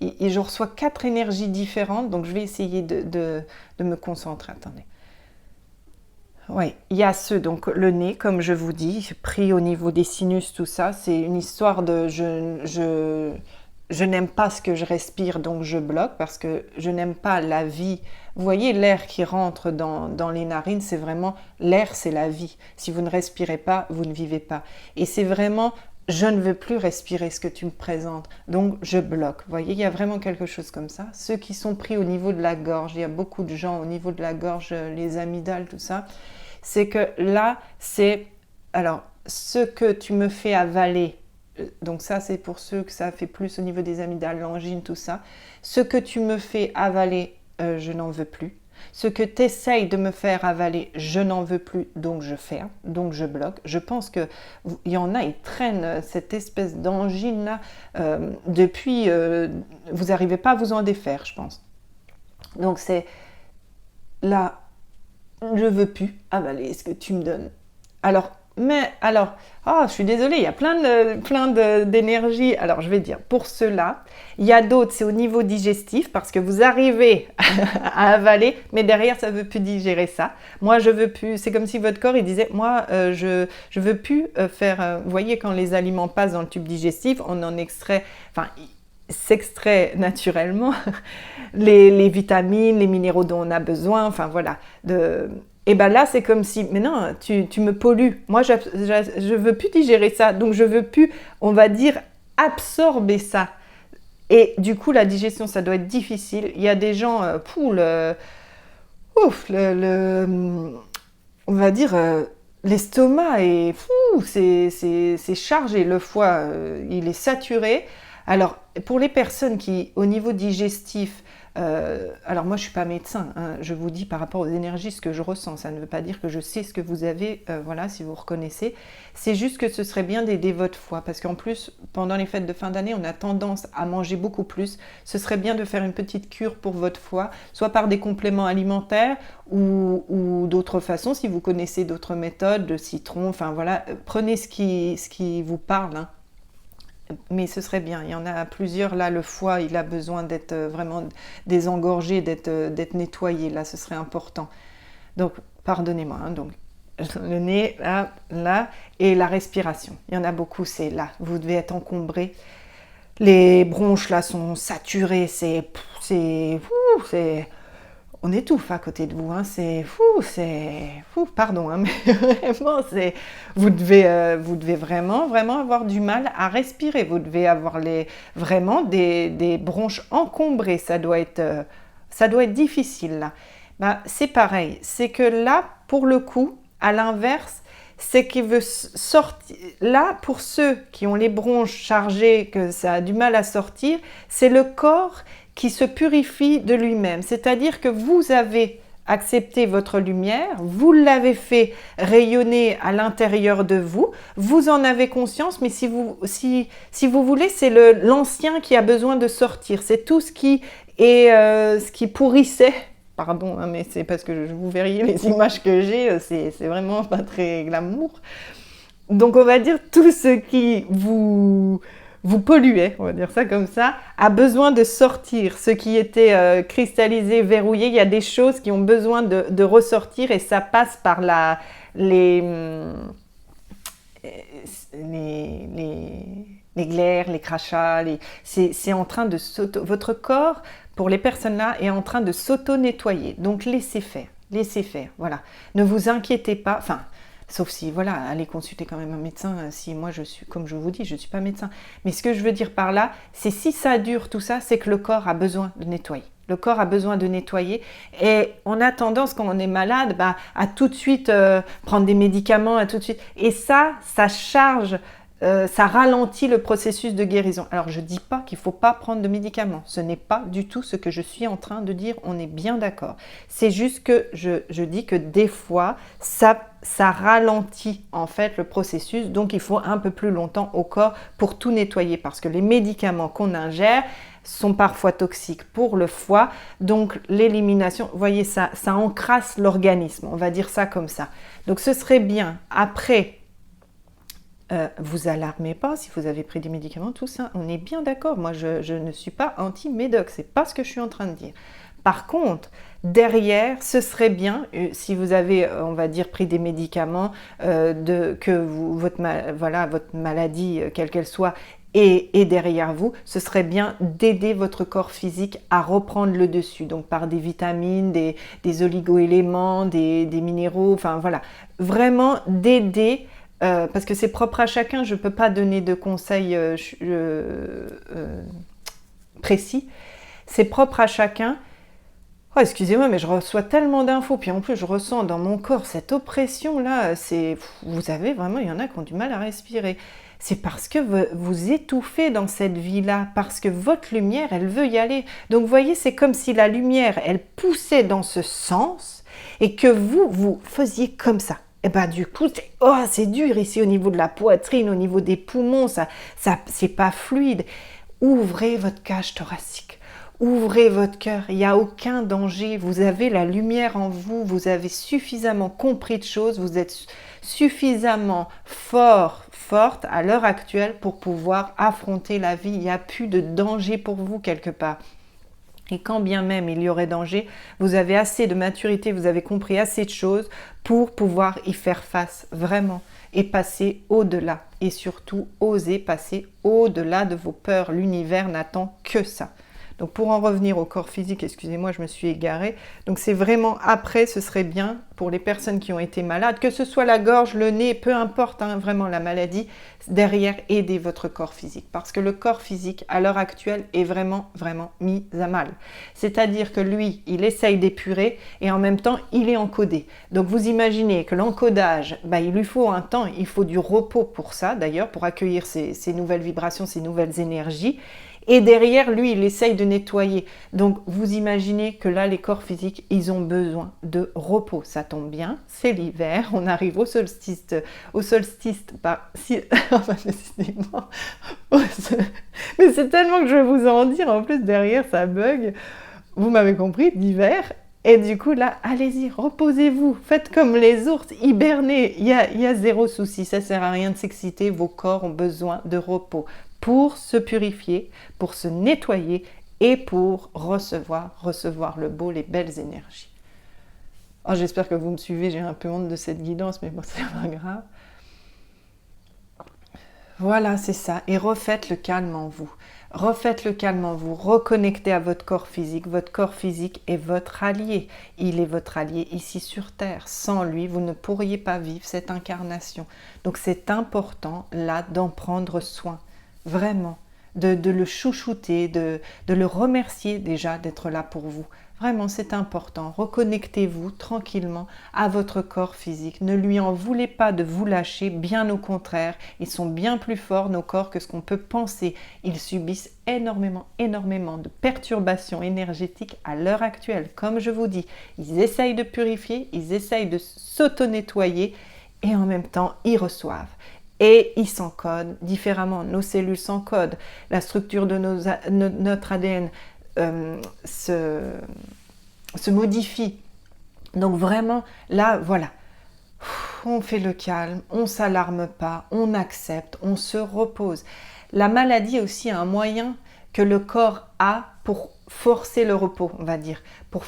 je reçois 4 énergies différentes, donc je vais essayer de me concentrer. Attendez. Oui, il y a donc le nez, comme je vous dis, pris au niveau des sinus, tout ça, c'est une histoire de je n'aime pas ce que je respire, donc je bloque, parce que je n'aime pas la vie. Vous voyez, l'air qui rentre dans les narines, c'est vraiment, l'air, c'est la vie. Si vous ne respirez pas, vous ne vivez pas. Et c'est vraiment, je ne veux plus respirer ce que tu me présentes, donc je bloque. Vous voyez, il y a vraiment quelque chose comme ça. Ceux qui sont pris au niveau de la gorge, il y a beaucoup de gens au niveau de la gorge, les amygdales, tout ça, c'est que là, c'est, alors, ce que tu me fais avaler, donc ça c'est pour ceux que ça fait plus au niveau des amygdales, l'angine, tout ça. Ce que tu me fais avaler, je n'en veux plus. Ce que tu essayes de me faire avaler, je n'en veux plus, donc je ferme, donc je bloque. Je pense qu'il y en a, ils traînent cette espèce d'angine là depuis, vous n'arrivez pas à vous en défaire, je pense. Donc c'est là, je veux plus avaler ce que tu me donnes. Alors, je suis désolée, il y a plein d'énergie. Alors, je vais dire, pour ceux-là, il y a d'autres, c'est au niveau digestif, parce que vous arrivez à avaler, mais derrière, ça ne veut plus digérer ça. Moi, je veux plus, c'est comme si votre corps, il disait, moi, je veux plus faire, vous voyez, quand les aliments passent dans le tube digestif, on en extrait, enfin, s'extrait naturellement les vitamines, les minéraux dont on a besoin, enfin voilà. Et ben là, c'est comme si, mais non, tu me pollues. Moi, je veux plus digérer ça, donc je veux plus, on va dire, absorber ça. Et du coup, la digestion, ça doit être difficile. Il y a des gens, on va dire, l'estomac est fou, c'est chargé, le foie, il est saturé. Alors, pour les personnes qui, au niveau digestif, alors moi je suis pas médecin, hein, je vous dis par rapport aux énergies ce que je ressens, ça ne veut pas dire que je sais ce que vous avez, voilà, si vous reconnaissez, c'est juste que ce serait bien d'aider votre foie, parce qu'en plus, pendant les fêtes de fin d'année, on a tendance à manger beaucoup plus, ce serait bien de faire une petite cure pour votre foie, soit par des compléments alimentaires, ou d'autres façons, si vous connaissez d'autres méthodes, de citron, enfin voilà, prenez ce qui vous parle, hein. Mais ce serait bien, il y en a plusieurs, là le foie il a besoin d'être vraiment désengorgé, d'être nettoyé, là ce serait important. Donc pardonnez-moi, hein, donc le nez, là, et la respiration, il y en a beaucoup, c'est là, vous devez être encombré, les bronches là sont saturées, on étouffe à côté de vous, hein, c'est fou, pardon, hein, mais vraiment, vous devez vraiment, vraiment avoir du mal à respirer, vous devez avoir vraiment des bronches encombrées, ça doit être difficile là. Ben, c'est pareil, c'est que là, pour le coup, à l'inverse, c'est qu'il veut sortir, là, pour ceux qui ont les bronches chargées, que ça a du mal à sortir, c'est le corps qui se purifie de lui-même. C'est-à-dire que vous avez accepté votre lumière, vous l'avez fait rayonner à l'intérieur de vous, vous en avez conscience, mais si vous voulez, c'est l'ancien qui a besoin de sortir. C'est tout ce qui est ce qui pourrissait. Pardon, hein, mais c'est parce que vous verriez les images que j'ai, c'est vraiment pas très glamour. Donc on va dire tout ce qui vous polluait, on va dire ça comme ça, a besoin de sortir. Ce qui était cristallisé, verrouillé, il y a des choses qui ont besoin de ressortir et ça passe par les glaires, les crachats, c'est en train de votre corps, pour les personnes là, est en train de s'auto-nettoyer. Donc laissez faire, voilà. Ne vous inquiétez pas, enfin, sauf si, voilà, allez consulter quand même un médecin, si moi je suis, comme je vous dis, je ne suis pas médecin. Mais ce que je veux dire par là, c'est si ça dure tout ça, c'est que le corps a besoin de nettoyer. Le corps a besoin de nettoyer et on a tendance, quand on est malade, à tout de suite prendre des médicaments, à tout de suite. Et ça charge, ça ralentit le processus de guérison. Alors je ne dis pas qu'il ne faut pas prendre de médicaments. Ce n'est pas du tout ce que je suis en train de dire, on est bien d'accord. C'est juste que je dis que des fois, ça ralentit en fait le processus, donc il faut un peu plus longtemps au corps pour tout nettoyer, parce que les médicaments qu'on ingère sont parfois toxiques pour le foie, donc l'élimination, vous voyez, ça encrasse l'organisme, on va dire ça comme ça. Donc ce serait bien, après, vous alarmez pas si vous avez pris des médicaments, tout ça, on est bien d'accord, moi je ne suis pas anti-médoc, c'est pas ce que je suis en train de dire. Par contre, derrière, ce serait bien, si vous avez, on va dire, pris des médicaments, votre maladie, quelle qu'elle soit, et derrière vous, ce serait bien d'aider votre corps physique à reprendre le dessus, donc par des vitamines, des oligo-éléments, des minéraux, enfin voilà, vraiment d'aider, parce que c'est propre à chacun, je ne peux pas donner de conseils précis, c'est propre à chacun. Oh, excusez-moi, mais je reçois tellement d'infos, puis en plus je ressens dans mon corps cette oppression là, vous avez vraiment, il y en a qui ont du mal à respirer. C'est parce que vous étouffez dans cette vie-là, parce que votre lumière, elle veut y aller. Donc vous voyez, c'est comme si la lumière, elle poussait dans ce sens, et que vous faisiez comme ça. Et ben du coup, c'est dur ici au niveau de la poitrine, au niveau des poumons, ça c'est pas fluide. Ouvrez votre cage thoracique. Ouvrez votre cœur, il n'y a aucun danger, vous avez la lumière en vous, vous avez suffisamment compris de choses, vous êtes suffisamment forte à l'heure actuelle pour pouvoir affronter la vie, il n'y a plus de danger pour vous quelque part. Et quand bien même il y aurait danger, vous avez assez de maturité, vous avez compris assez de choses pour pouvoir y faire face vraiment et passer au-delà. Et surtout, oser passer au-delà de vos peurs. L'univers n'attend que ça. Donc pour en revenir au corps physique, excusez-moi, je me suis égarée. Donc c'est vraiment après, ce serait bien pour les personnes qui ont été malades, que ce soit la gorge, le nez, peu importe hein, vraiment la maladie, derrière aider votre corps physique. Parce que le corps physique, à l'heure actuelle, est vraiment, vraiment mis à mal. C'est-à-dire que lui, il essaye d'épurer et en même temps, il est encodé. Donc vous imaginez que l'encodage, il lui faut un temps, il faut du repos pour ça d'ailleurs, pour accueillir ces nouvelles vibrations, ces nouvelles énergies. Et derrière, lui, il essaye de nettoyer. Donc, vous imaginez que là, les corps physiques, ils ont besoin de repos. Ça tombe bien, c'est l'hiver, on arrive au solstice, décidément. Mais c'est tellement que je vais vous en dire, en plus, derrière, ça bug. Vous m'avez compris, l'hiver. Et du coup, là, allez-y, reposez-vous. Faites comme les ours, hibernez. Il y a zéro souci, ça sert à rien de s'exciter. Vos corps ont besoin de repos pour se purifier, pour se nettoyer et pour recevoir le beau, les belles énergies. Oh, j'espère que vous me suivez, j'ai un peu honte de cette guidance, mais bon, c'est pas grave. Voilà, c'est ça. Et refaites le calme en vous. Refaites le calme en vous. Reconnectez à votre corps physique. Votre corps physique est votre allié. Il est votre allié ici sur Terre. Sans lui, vous ne pourriez pas vivre cette incarnation. Donc c'est important, là, d'en prendre soin. Vraiment, de le chouchouter, de le remercier déjà d'être là pour vous. Vraiment, c'est important. Reconnectez-vous tranquillement à votre corps physique. Ne lui en voulez pas de vous lâcher, bien au contraire. Ils sont bien plus forts, nos corps, que ce qu'on peut penser. Ils subissent énormément de perturbations énergétiques à l'heure actuelle. Comme je vous dis, ils essayent de purifier, ils essayent de s'auto-nettoyer et en même temps, ils reçoivent. Et ils s'encodent différemment. Nos cellules s'encodent. La structure de notre ADN se modifie. Donc vraiment, là, voilà. On fait le calme, on ne s'alarme pas, on accepte, on se repose. La maladie aussi a un moyen que le corps a pour forcer le repos, on va dire, pour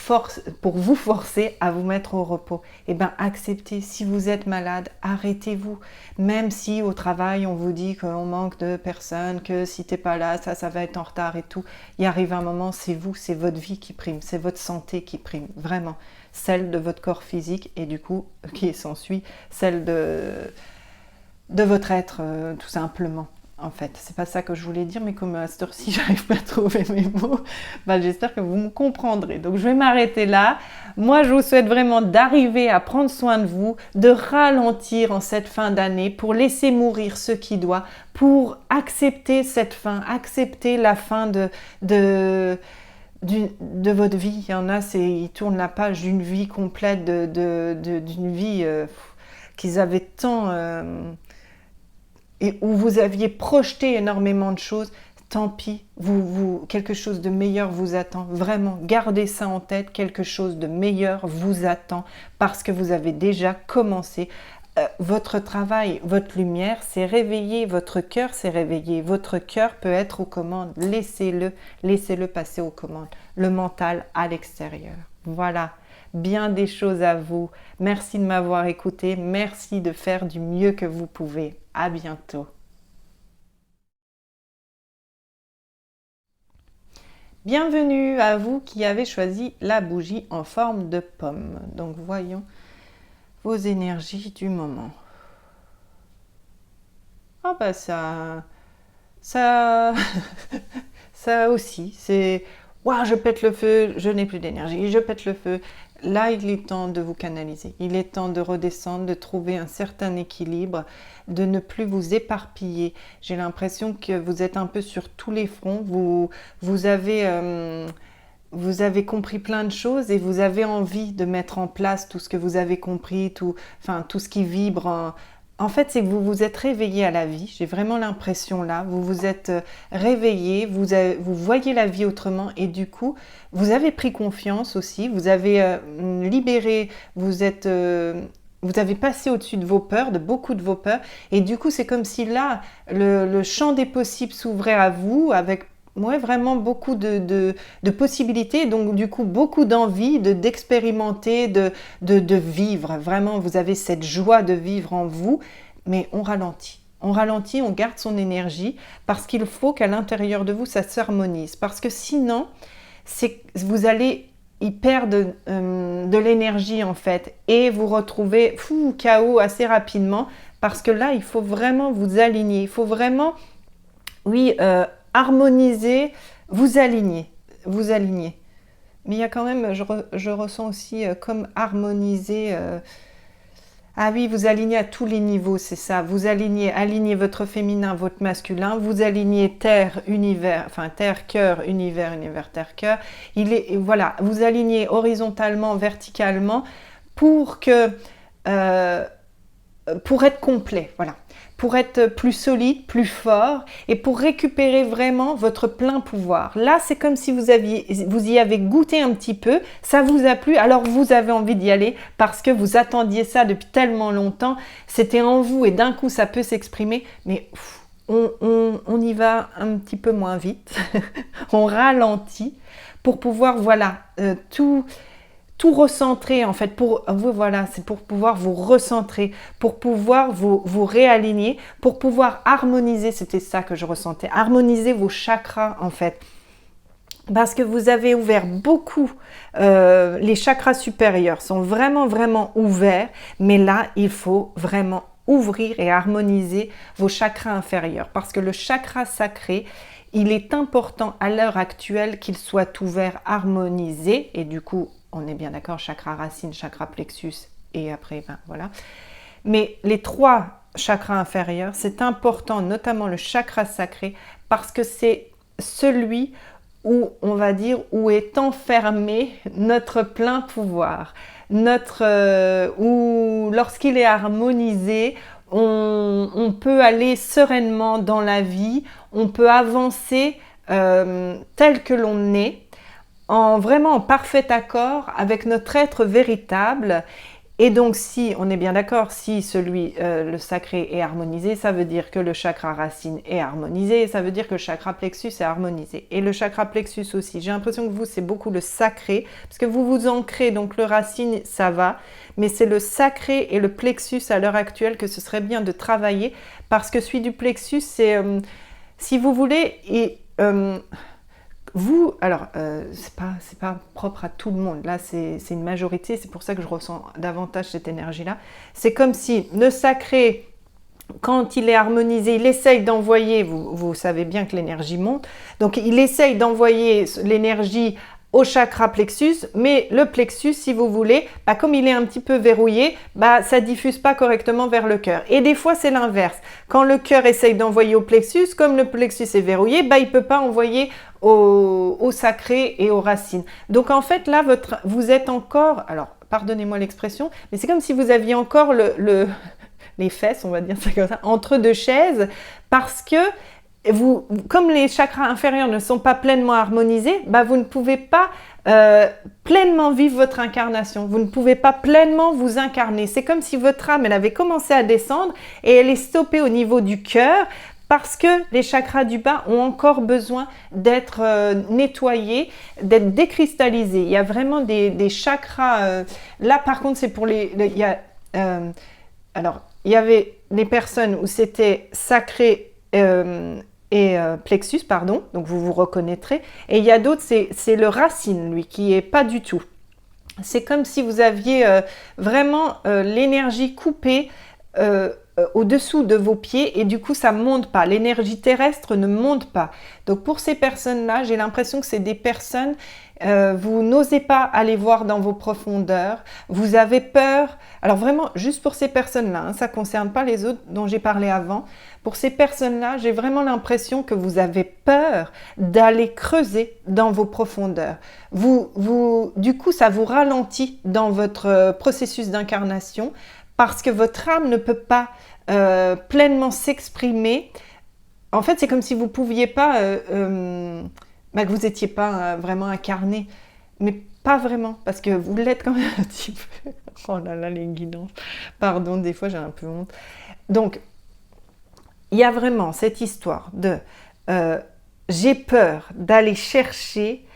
vous forcer à vous mettre au repos. Eh bien, acceptez, si vous êtes malade, arrêtez-vous. Même si au travail, on vous dit qu'on manque de personnes, que si t'es pas là, ça va être en retard et tout. Il arrive un moment, c'est vous, c'est votre vie qui prime, c'est votre santé qui prime, vraiment. Celle de votre corps physique et du coup, qui s'ensuit, celle de votre être, tout simplement. En fait, c'est pas ça que je voulais dire, mais comme à cette heure-ci, j'arrive pas à trouver mes mots, j'espère que vous me comprendrez. Donc, je vais m'arrêter là. Moi, je vous souhaite vraiment d'arriver à prendre soin de vous, de ralentir en cette fin d'année pour laisser mourir ce qui doit, pour accepter cette fin, accepter la fin de votre vie. Il y en a, ils tournent la page d'une vie complète, d'une vie qu'ils avaient tant... et où vous aviez projeté énormément de choses, tant pis, quelque chose de meilleur vous attend. Vraiment, gardez ça en tête, quelque chose de meilleur vous attend parce que vous avez déjà commencé. Votre travail, votre lumière s'est réveillée, votre cœur s'est réveillé. Votre cœur peut être aux commandes, laissez-le passer aux commandes. Le mental à l'extérieur. Voilà. Bien des choses à vous. Merci de m'avoir écouté. Merci de faire du mieux que vous pouvez. À bientôt. Bienvenue à vous qui avez choisi la bougie en forme de pomme. Donc voyons vos énergies du moment. Ah bah ça ça aussi, c'est waouh, je pète le feu, je n'ai plus d'énergie, je pète le feu. Là, il est temps de vous canaliser. Il est temps de redescendre, de trouver un certain équilibre, de ne plus vous éparpiller. J'ai l'impression que vous êtes un peu sur tous les fronts. Vous avez compris plein de choses et vous avez envie de mettre en place tout ce que vous avez compris, tout ce qui vibre. En fait, c'est que vous vous êtes réveillé à la vie. J'ai vraiment l'impression là. Vous vous êtes réveillé, vous voyez la vie autrement et du coup, vous avez pris confiance aussi. Vous avez libéré, vous avez passé au-dessus de vos peurs, de beaucoup de vos peurs. Et du coup, c'est comme si là, le champ des possibles s'ouvrait à vous avec ouais, vraiment beaucoup de possibilités, donc du coup beaucoup d'envie d'expérimenter, de vivre. Vraiment, vous avez cette joie de vivre en vous, mais on ralentit. On ralentit, on garde son énergie parce qu'il faut qu'à l'intérieur de vous, ça s'harmonise. Parce que sinon, vous allez y perdre de l'énergie en fait et vous retrouvez KO assez rapidement parce que là, il faut vraiment vous aligner. Il faut vraiment, oui, harmoniser, vous aligner, vous aligner. Mais il y a quand même, je ressens aussi comme harmoniser. Ah oui, vous alignez à tous les niveaux, c'est ça. Vous alignez votre féminin, votre masculin. Vous alignez terre, univers, enfin terre, cœur, univers, univers, terre, cœur. Voilà, vous alignez horizontalement, verticalement pour que pour être complet, voilà, pour être plus solide, plus fort et pour récupérer vraiment votre plein pouvoir. Là, c'est comme si vous y avez goûté un petit peu, ça vous a plu, alors vous avez envie d'y aller parce que vous attendiez ça depuis tellement longtemps, c'était en vous et d'un coup ça peut s'exprimer, mais on y va un petit peu moins vite, on ralentit pour pouvoir, voilà, tout recentrer en fait, pour vous, voilà, c'est pour pouvoir vous recentrer, pour pouvoir vous réaligner, pour pouvoir harmoniser, c'était ça que je ressentais, harmoniser vos chakras en fait. Parce que vous avez ouvert beaucoup, les chakras supérieurs sont vraiment, vraiment ouverts, mais là, il faut vraiment ouvrir et harmoniser vos chakras inférieurs. Parce que le chakra sacré, il est important à l'heure actuelle qu'il soit ouvert, harmonisé, et du coup, on est bien d'accord, chakra racine, chakra plexus, et après, ben voilà. Mais les 3 chakras inférieurs, c'est important, notamment le chakra sacré, parce que c'est celui où, on va dire, où est enfermé notre plein pouvoir. Où lorsqu'il est harmonisé, on peut aller sereinement dans la vie, on peut avancer tel que l'on est, vraiment en parfait accord avec notre être véritable. Et donc, si, on est bien d'accord, si le sacré est harmonisé, ça veut dire que le chakra racine est harmonisé, ça veut dire que le chakra plexus est harmonisé. Et le chakra plexus aussi. J'ai l'impression que vous, c'est beaucoup le sacré, parce que vous vous ancrez, donc le racine, ça va, mais c'est le sacré et le plexus à l'heure actuelle que ce serait bien de travailler, parce que celui du plexus, c'est, si vous voulez, vous, alors, c'est pas propre à tout le monde, là c'est une majorité, c'est pour ça que je ressens davantage cette énergie-là. C'est comme si le sacré, quand il est harmonisé, il essaye d'envoyer, vous savez bien que l'énergie monte, donc il essaye d'envoyer l'énergie au chakra plexus, mais le plexus, si vous voulez, bah, comme il est un petit peu verrouillé, bah, ça diffuse pas correctement vers le cœur. Et des fois, c'est l'inverse. Quand le cœur essaye d'envoyer au plexus, comme le plexus est verrouillé, bah, il peut pas envoyer au sacré et aux racines. Donc en fait, là, vous êtes encore, alors pardonnez-moi l'expression, mais c'est comme si vous aviez encore les fesses, on va dire ça comme ça, entre 2 chaises, parce que comme les chakras inférieurs ne sont pas pleinement harmonisés, bah vous ne pouvez pas pleinement vivre votre incarnation. Vous ne pouvez pas pleinement vous incarner. C'est comme si votre âme, elle avait commencé à descendre et elle est stoppée au niveau du cœur parce que les chakras du bas ont encore besoin d'être nettoyés, d'être décristallisés. Il y a vraiment des chakras... là, par contre, c'est pour alors, il y avait des personnes où c'était sacré... plexus, pardon, donc vous vous reconnaîtrez. Et il y a d'autres, c'est le racine, lui, qui est pas du tout. C'est comme si vous aviez vraiment l'énergie coupée au-dessous de vos pieds et du coup ça monte pas, l'énergie terrestre ne monte pas. Donc pour ces personnes-là, j'ai l'impression que c'est des personnes, vous n'osez pas aller voir dans vos profondeurs, vous avez peur. Alors vraiment, juste pour ces personnes-là, hein, ça ne concerne pas les autres dont j'ai parlé avant. Pour ces personnes-là, j'ai vraiment l'impression que vous avez peur d'aller creuser dans vos profondeurs. Du coup, ça vous ralentit dans votre processus d'incarnation parce que votre âme ne peut pas pleinement s'exprimer. En fait, c'est comme si vous ne pouviez pas, que vous n'étiez pas vraiment incarné, mais pas vraiment, parce que vous l'êtes quand même un petit peu. Oh là là, les guidances. Pardon, des fois j'ai un peu honte. Donc, il y a vraiment cette histoire de j'ai peur d'aller chercher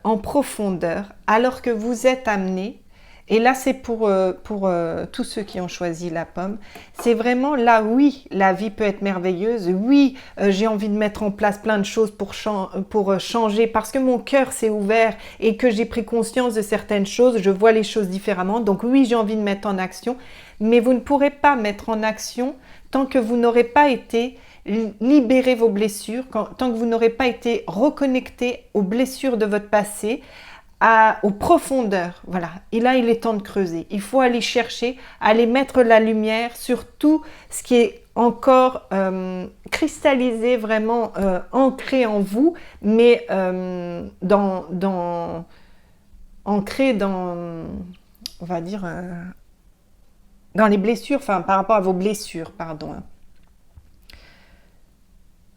en profondeur alors que vous êtes amené. Et là, c'est pour tous ceux qui ont choisi la pomme. C'est vraiment là, oui, la vie peut être merveilleuse. Oui, j'ai envie de mettre en place plein de choses pour changer parce que mon cœur s'est ouvert et que j'ai pris conscience de certaines choses. Je vois les choses différemment. Donc oui, j'ai envie de mettre en action. Mais vous ne pourrez pas mettre en action tant que vous n'aurez pas été libéré vos blessures, tant que vous n'aurez pas été reconnecté aux blessures de votre passé, aux profondeurs, voilà. Et là, il est temps de creuser. Il faut aller chercher, aller mettre la lumière sur tout ce qui est encore cristallisé, vraiment ancré en vous, mais ancré dans, on va dire, dans les blessures, enfin par rapport à vos blessures, pardon.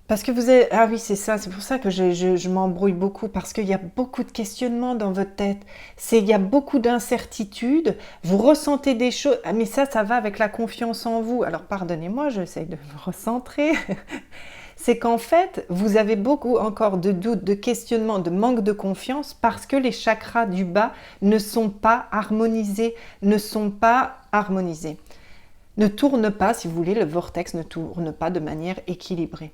Parce que vous êtes... Ah oui, c'est ça, c'est pour ça que je m'embrouille beaucoup, parce qu'il y a beaucoup de questionnements dans votre tête. Il y a beaucoup d'incertitudes, vous ressentez des choses... Ah, mais ça va avec la confiance en vous. Alors pardonnez-moi, j'essaie de me recentrer. C'est qu'en fait, vous avez beaucoup encore de doutes, de questionnements, de manque de confiance, parce que les chakras du bas ne sont pas harmonisés, ne tournent pas, si vous voulez, le vortex ne tourne pas de manière équilibrée.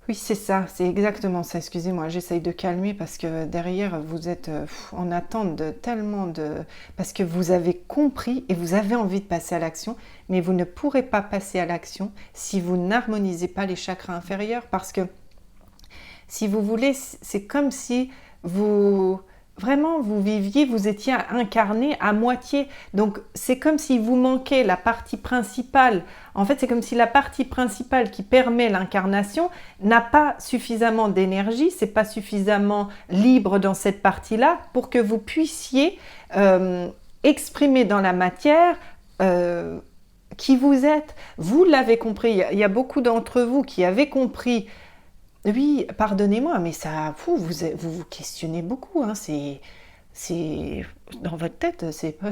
Oui, c'est ça, c'est exactement ça. Excusez-moi, j'essaye de calmer parce que derrière, vous êtes en attente de tellement de... Parce que vous avez compris et vous avez envie de passer à l'action, mais vous ne pourrez pas passer à l'action si vous n'harmonisez pas les chakras inférieurs. Parce que, si vous voulez, c'est comme si vous... Vraiment, vous viviez, vous étiez incarné à moitié. Donc, c'est comme si vous manquait la partie principale. En fait, c'est comme si la partie principale qui permet l'incarnation n'a pas suffisamment d'énergie, c'est pas suffisamment libre dans cette partie-là pour que vous puissiez exprimer dans la matière qui vous êtes. Vous l'avez compris. Il y a beaucoup d'entre vous qui avaient compris. Oui, pardonnez-moi, mais ça, vous questionnez beaucoup. Hein, c'est dans votre tête, c'est pas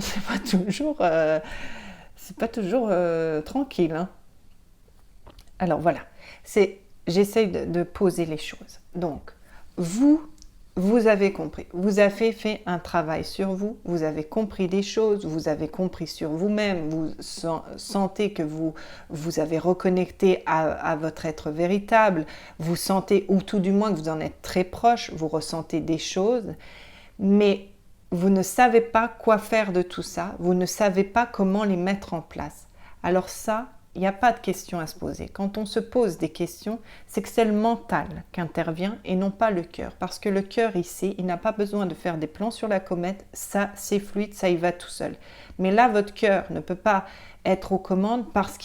toujours tranquille. Hein. Alors voilà, j'essaye de poser les choses. Donc, vous avez compris, vous avez fait un travail sur vous, vous avez compris des choses, vous avez compris sur vous-même, vous sentez que vous avez reconnecté à votre être véritable, vous sentez, ou tout du moins que vous en êtes très proche, vous ressentez des choses, mais vous ne savez pas quoi faire de tout ça, vous ne savez pas comment les mettre en place. Alors ça, il n'y a pas de questions à se poser. Quand on se pose des questions, c'est que c'est le mental qui intervient et non pas le cœur. Parce que le cœur ici, il n'a pas besoin de faire des plans sur la comète, ça c'est fluide, ça y va tout seul. Mais là, votre cœur ne peut pas être aux commandes parce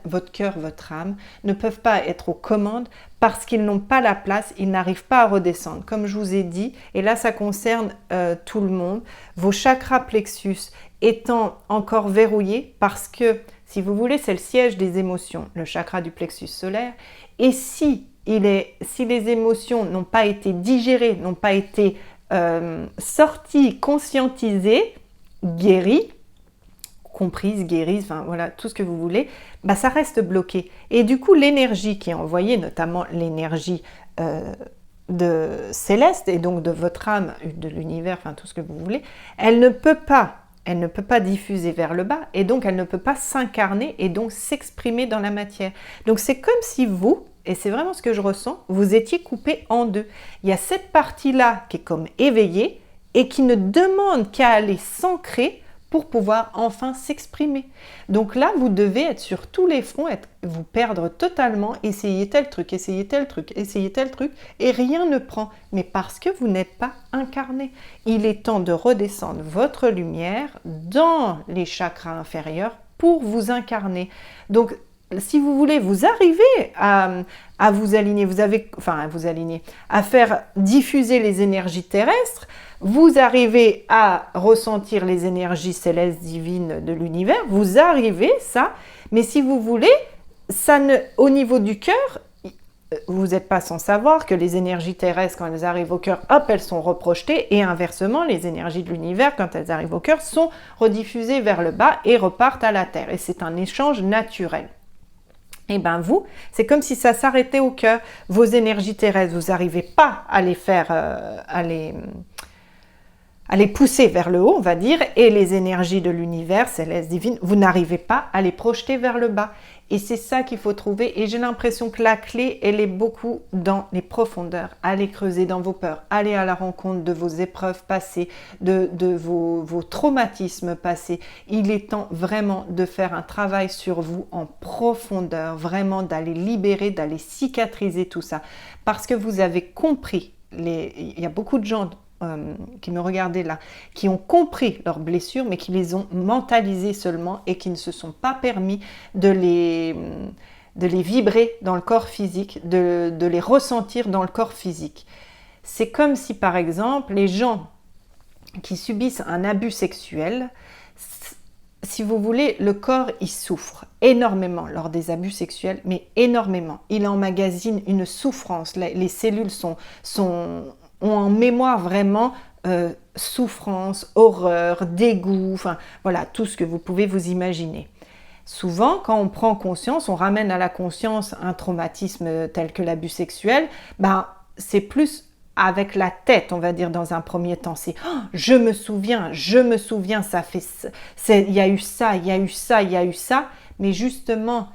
votre cœur, votre âme ne peuvent pas être aux commandes parce qu'ils n'ont pas la place, ils n'arrivent pas à redescendre. Comme je vous ai dit, et là ça concerne tout le monde, vos chakras plexus étant encore verrouillés parce que, si vous voulez, c'est le siège des émotions, le chakra du plexus solaire. Et si les émotions n'ont pas été digérées, n'ont pas été sorties, conscientisées, guéries, comprises, guéries, enfin voilà, tout ce que vous voulez, bah, ça reste bloqué. Et du coup, l'énergie qui est envoyée, notamment l'énergie de céleste, et donc de votre âme, de l'univers, enfin tout ce que vous voulez, elle ne peut pas diffuser vers le bas et donc elle ne peut pas s'incarner et donc s'exprimer dans la matière. Donc c'est comme si vous, et c'est vraiment ce que je ressens, vous étiez coupé en deux. Il y a cette partie-là qui est comme éveillée et qui ne demande qu'à aller s'ancrer pour pouvoir enfin s'exprimer. Donc là, vous devez être sur tous les fronts, vous perdre totalement, essayer tel truc, et rien ne prend. Mais parce que vous n'êtes pas incarné. Il est temps de redescendre votre lumière dans les chakras inférieurs pour vous incarner. Donc, si vous voulez, vous arrivez à vous aligner, à faire diffuser les énergies terrestres, vous arrivez à ressentir les énergies célestes divines de l'univers, vous arrivez ça, mais si vous voulez, au niveau du cœur, vous n'êtes pas sans savoir que les énergies terrestres, quand elles arrivent au cœur, hop, elles sont reprojetées, et inversement, les énergies de l'univers, quand elles arrivent au cœur, sont rediffusées vers le bas et repartent à la Terre. Et c'est un échange naturel. Et ben vous, c'est comme si ça s'arrêtait au cœur. Vos énergies terrestres, vous n'arrivez pas à les faire, à les pousser vers le haut, on va dire, et les énergies de l'univers, céleste, divine, vous n'arrivez pas à les projeter vers le bas. Et c'est ça qu'il faut trouver. Et j'ai l'impression que la clé, elle est beaucoup dans les profondeurs. Allez creuser dans vos peurs, allez à la rencontre de vos épreuves passées, de vos traumatismes passés. Il est temps vraiment de faire un travail sur vous en profondeur, vraiment d'aller libérer, d'aller cicatriser tout ça. Parce que vous avez compris, il y a beaucoup de gens qui me regardaient là, qui ont compris leurs blessures, mais qui les ont mentalisées seulement et qui ne se sont pas permis de les vibrer dans le corps physique, de les ressentir dans le corps physique. C'est comme si, par exemple, les gens qui subissent un abus sexuel, si vous voulez, le corps, il souffre énormément lors des abus sexuels, mais énormément. Il emmagasine une souffrance. Les cellules ont en mémoire vraiment souffrance, horreur, dégoût, enfin voilà, tout ce que vous pouvez vous imaginer. Souvent, quand on prend conscience, on ramène à la conscience un traumatisme tel que l'abus sexuel, ben, c'est plus avec la tête, on va dire, dans un premier temps. C'est oh, je me souviens, ça fait, il y a eu ça, il y a eu ça, il y a eu ça. Mais justement,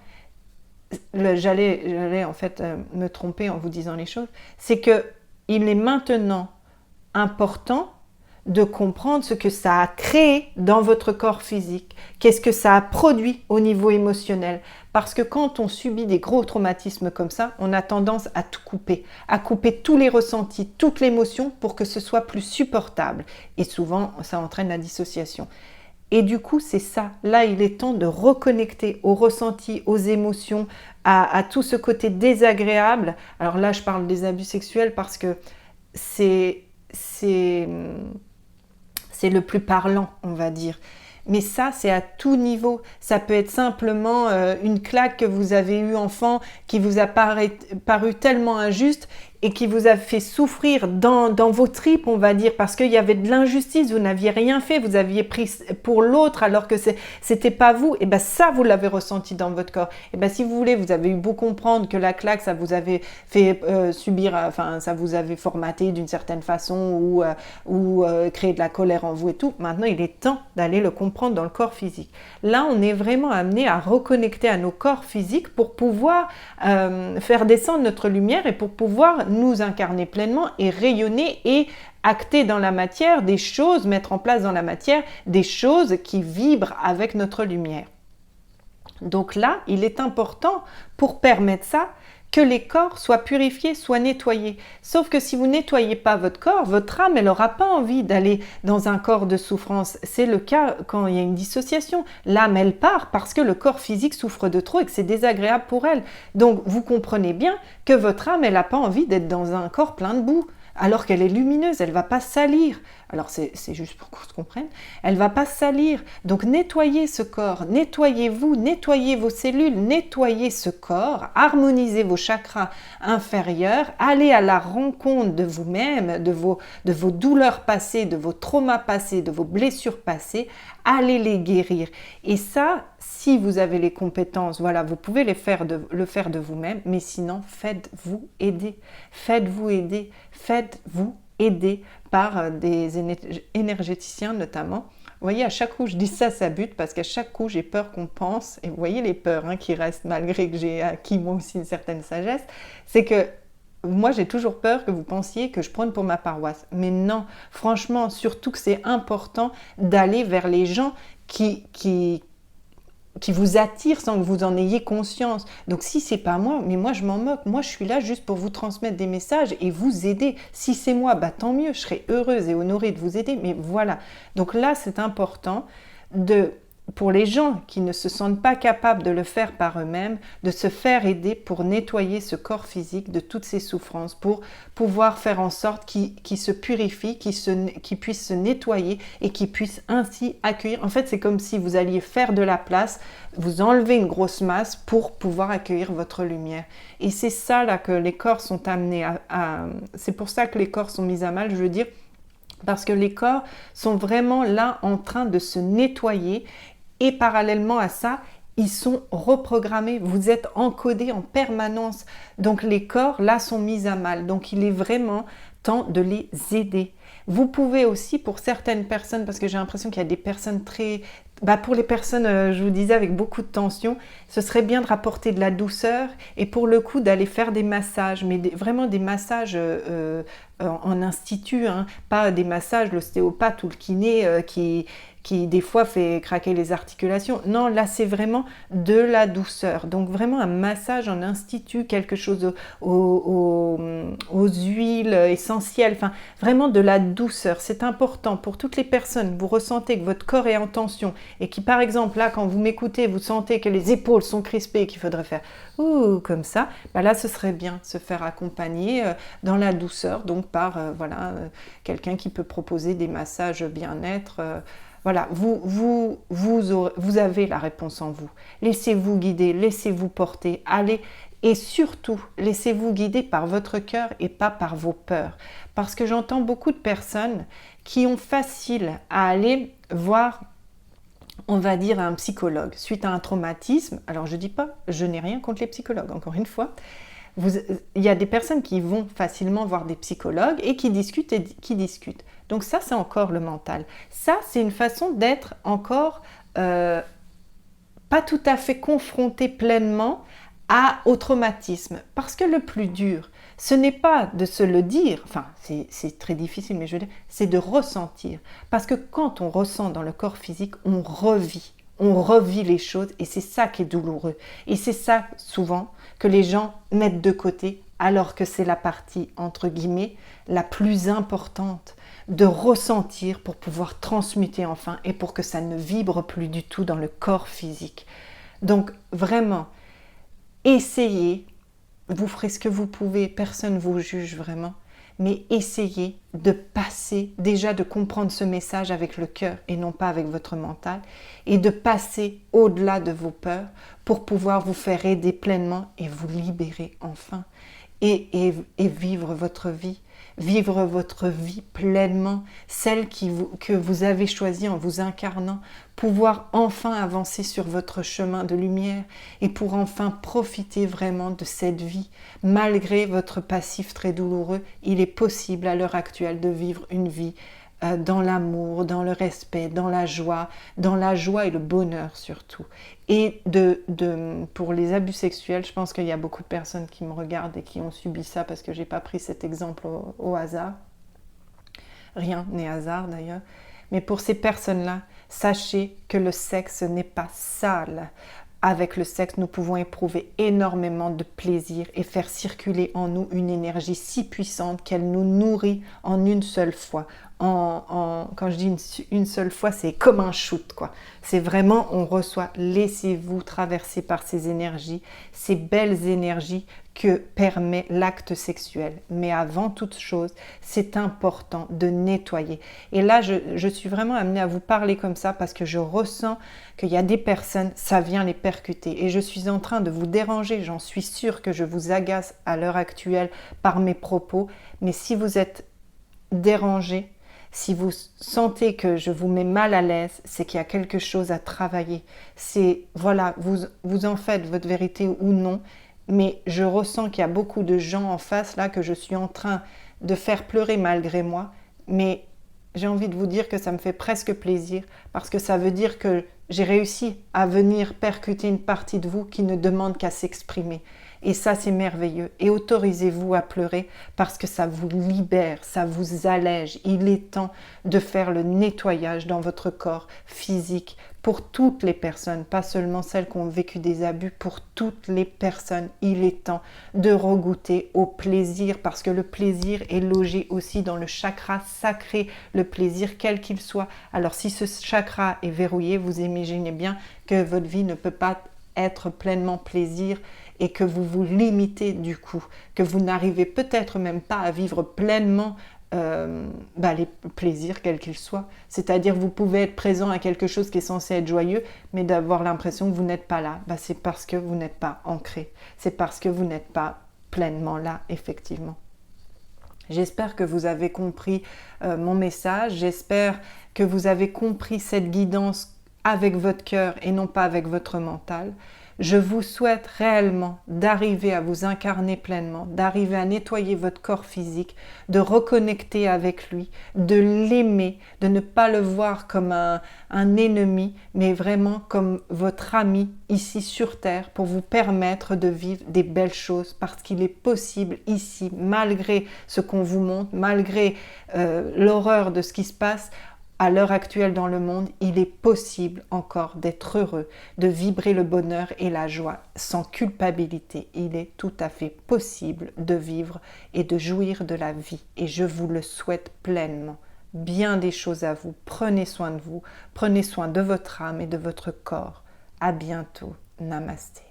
j'allais en fait me tromper en vous disant les choses, c'est que il est maintenant important de comprendre ce que ça a créé dans votre corps physique, qu'est-ce que ça a produit au niveau émotionnel. Parce que quand on subit des gros traumatismes comme ça, on a tendance à tout couper, à couper tous les ressentis, toute l'émotion pour que ce soit plus supportable. Et souvent, ça entraîne la dissociation. Et du coup, c'est ça. Là, il est temps de reconnecter aux ressentis, aux émotions, à tout ce côté désagréable. Alors là, je parle des abus sexuels parce que c'est le plus parlant, on va dire. Mais ça, c'est à tout niveau. Ça peut être simplement une claque que vous avez eue enfant, qui vous a paru tellement injuste et qui vous a fait souffrir dans vos tripes, on va dire, parce qu'il y avait de l'injustice, vous n'aviez rien fait, vous aviez pris pour l'autre alors que c'était pas vous. Et bien ça, vous l'avez ressenti dans votre corps. Et bien si vous voulez, vous avez eu beau comprendre que la claque, ça vous avait fait subir, enfin ça vous avait formaté d'une certaine façon ou créé de la colère en vous et tout. Maintenant, il est temps d'aller le comprendre dans le corps physique. Là, on est vraiment amené à reconnecter à nos corps physiques pour pouvoir faire descendre notre lumière et pour pouvoir nous incarner pleinement et rayonner et acter dans la matière des choses, mettre en place dans la matière des choses qui vibrent avec notre lumière. Donc là, il est important pour permettre ça que les corps soient purifiés, soient nettoyés. Sauf que si vous nettoyez pas votre corps, votre âme, elle n'aura pas envie d'aller dans un corps de souffrance. C'est le cas quand il y a une dissociation. L'âme, elle part parce que le corps physique souffre de trop et que c'est désagréable pour elle. Donc, vous comprenez bien que votre âme, elle n'a pas envie d'être dans un corps plein de boue. Alors qu'elle est lumineuse, elle ne va pas salir. Alors c'est juste pour qu'on se comprenne. Elle ne va pas salir. Donc nettoyez ce corps, nettoyez-vous, nettoyez vos cellules, nettoyez ce corps, harmonisez vos chakras inférieurs, allez à la rencontre de vous-même, de vos douleurs passées, de vos traumas passés, de vos blessures passées, allez les guérir. Et ça, si vous avez les compétences, voilà, vous pouvez le faire de vous-même, mais sinon, faites-vous aider. Faites-vous aider. Faites-vous aider par des énergéticiens notamment. Vous voyez, à chaque coup, je dis ça, ça bute, parce qu'à chaque coup, j'ai peur qu'on pense, et vous voyez les peurs qui restent malgré que j'ai acquis moi aussi une certaine sagesse, c'est que moi, j'ai toujours peur que vous pensiez que je prône pour ma paroisse. Mais non, franchement, surtout que c'est important d'aller vers les gens qui vous attirent sans que vous en ayez conscience. Donc si c'est pas moi, mais moi je m'en moque. Moi je suis là juste pour vous transmettre des messages et vous aider. Si c'est moi, bah tant mieux, je serai heureuse et honorée de vous aider. Mais voilà. Donc là, c'est important pour les gens qui ne se sentent pas capables de le faire par eux-mêmes, de se faire aider pour nettoyer ce corps physique de toutes ces souffrances, pour pouvoir faire en sorte qu'il se purifie, qu'il puisse se nettoyer et qu'il puisse ainsi accueillir. En fait, c'est comme si vous alliez faire de la place, vous enlevez une grosse masse pour pouvoir accueillir votre lumière. Et c'est ça là que les corps sont amenés c'est pour ça que les corps sont mis à mal, je veux dire, parce que les corps sont vraiment là en train de se nettoyer. Et parallèlement à ça, ils sont reprogrammés, vous êtes encodés en permanence. Donc les corps, là, sont mis à mal. Donc il est vraiment temps de les aider. Vous pouvez aussi, pour certaines personnes, parce que j'ai l'impression qu'il y a des personnes très... pour les personnes, je vous disais, avec beaucoup de tension, ce serait bien de rapporter de la douceur et pour le coup d'aller faire des massages, mais vraiment des massages en institut, hein, pas des massages, l'ostéopathe ou le kiné qui des fois fait craquer les articulations. Non, là c'est vraiment de la douceur. Donc vraiment un massage en institut, quelque chose aux huiles essentielles, enfin vraiment de la douceur. C'est important pour toutes les personnes. Vous ressentez que votre corps est en tension et qui par exemple là quand vous m'écoutez, vous sentez que les épaules sont crispées et qu'il faudrait faire ouh comme ça, là ce serait bien de se faire accompagner dans la douceur, donc par quelqu'un qui peut proposer des massages bien-être. Voilà, vous avez la réponse en vous. Laissez-vous guider, laissez-vous porter, allez et surtout, laissez-vous guider par votre cœur et pas par vos peurs. Parce que j'entends beaucoup de personnes qui ont facile à aller voir, on va dire, un psychologue suite à un traumatisme. Alors je dis pas, je n'ai rien contre les psychologues, encore une fois. Il y a des personnes qui vont facilement voir des psychologues et qui discutent et qui discutent. Donc ça, c'est encore le mental. Ça, c'est une façon d'être encore pas tout à fait confronté pleinement au traumatisme. Parce que le plus dur, ce n'est pas de se le dire, enfin c'est très difficile, mais je veux dire, c'est de ressentir. Parce que quand on ressent dans le corps physique, on revit les choses et c'est ça qui est douloureux. Et c'est ça souvent que les gens mettent de côté alors que c'est la partie, entre guillemets, la plus importante de ressentir pour pouvoir transmuter enfin et pour que ça ne vibre plus du tout dans le corps physique. Donc vraiment, essayez, vous ferez ce que vous pouvez, personne ne vous juge vraiment, mais essayez de passer, déjà de comprendre ce message avec le cœur et non pas avec votre mental, et de passer au-delà de vos peurs pour pouvoir vous faire aider pleinement et vous libérer enfin et vivre votre vie pleinement, celle que vous avez choisie en vous incarnant, pouvoir enfin avancer sur votre chemin de lumière et pour enfin profiter vraiment de cette vie. Malgré votre passif très douloureux, il est possible à l'heure actuelle de vivre une vie dans l'amour, dans le respect, dans la joie et le bonheur surtout. Et pour les abus sexuels, je pense qu'il y a beaucoup de personnes qui me regardent et qui ont subi ça parce que j'ai pas pris cet exemple au hasard. Rien n'est hasard d'ailleurs. Mais pour ces personnes-là, sachez que le sexe n'est pas sale. Avec le sexe, nous pouvons éprouver énormément de plaisir et faire circuler en nous une énergie si puissante qu'elle nous nourrit en une seule fois. Quand je dis une seule fois, c'est comme un shoot, quoi. C'est vraiment, on reçoit, laissez-vous traverser par ces énergies, ces belles énergies que permet l'acte sexuel. Mais avant toute chose, c'est important de nettoyer. Et là, je suis vraiment amenée à vous parler comme ça parce que je ressens qu'il y a des personnes, ça vient les percuter. Et je suis en train de vous déranger, j'en suis sûre que je vous agace à l'heure actuelle par mes propos. Mais si vous êtes dérangé, si vous sentez que je vous mets mal à l'aise, c'est qu'il y a quelque chose à travailler. C'est, voilà, vous en faites votre vérité ou non, mais je ressens qu'il y a beaucoup de gens en face là que je suis en train de faire pleurer malgré moi, mais j'ai envie de vous dire que ça me fait presque plaisir parce que ça veut dire que j'ai réussi à venir percuter une partie de vous qui ne demande qu'à s'exprimer. Et ça, c'est merveilleux. Et autorisez-vous à pleurer parce que ça vous libère, ça vous allège. Il est temps de faire le nettoyage dans votre corps physique pour toutes les personnes, pas seulement celles qui ont vécu des abus, pour toutes les personnes. Il est temps de regoûter au plaisir parce que le plaisir est logé aussi dans le chakra sacré, le plaisir quel qu'il soit. Alors si ce chakra est verrouillé, vous imaginez bien que votre vie ne peut pas être pleinement plaisir et que vous vous limitez du coup, que vous n'arrivez peut-être même pas à vivre pleinement les plaisirs quels qu'ils soient. C'est-à-dire vous pouvez être présent à quelque chose qui est censé être joyeux, mais d'avoir l'impression que vous n'êtes pas là. C'est parce que vous n'êtes pas ancré. C'est parce que vous n'êtes pas pleinement là, effectivement. J'espère que vous avez compris mon message. J'espère que vous avez compris cette guidance avec votre cœur et non pas avec votre mental. Je vous souhaite réellement d'arriver à vous incarner pleinement, d'arriver à nettoyer votre corps physique, de reconnecter avec lui, de l'aimer, de ne pas le voir comme un ennemi, mais vraiment comme votre ami ici sur Terre pour vous permettre de vivre des belles choses parce qu'il est possible ici, malgré ce qu'on vous montre, malgré l'horreur de ce qui se passe, à l'heure actuelle dans le monde, il est possible encore d'être heureux, de vibrer le bonheur et la joie sans culpabilité. Il est tout à fait possible de vivre et de jouir de la vie. Et je vous le souhaite pleinement. Bien des choses à vous. Prenez soin de vous. Prenez soin de votre âme et de votre corps. À bientôt. Namasté.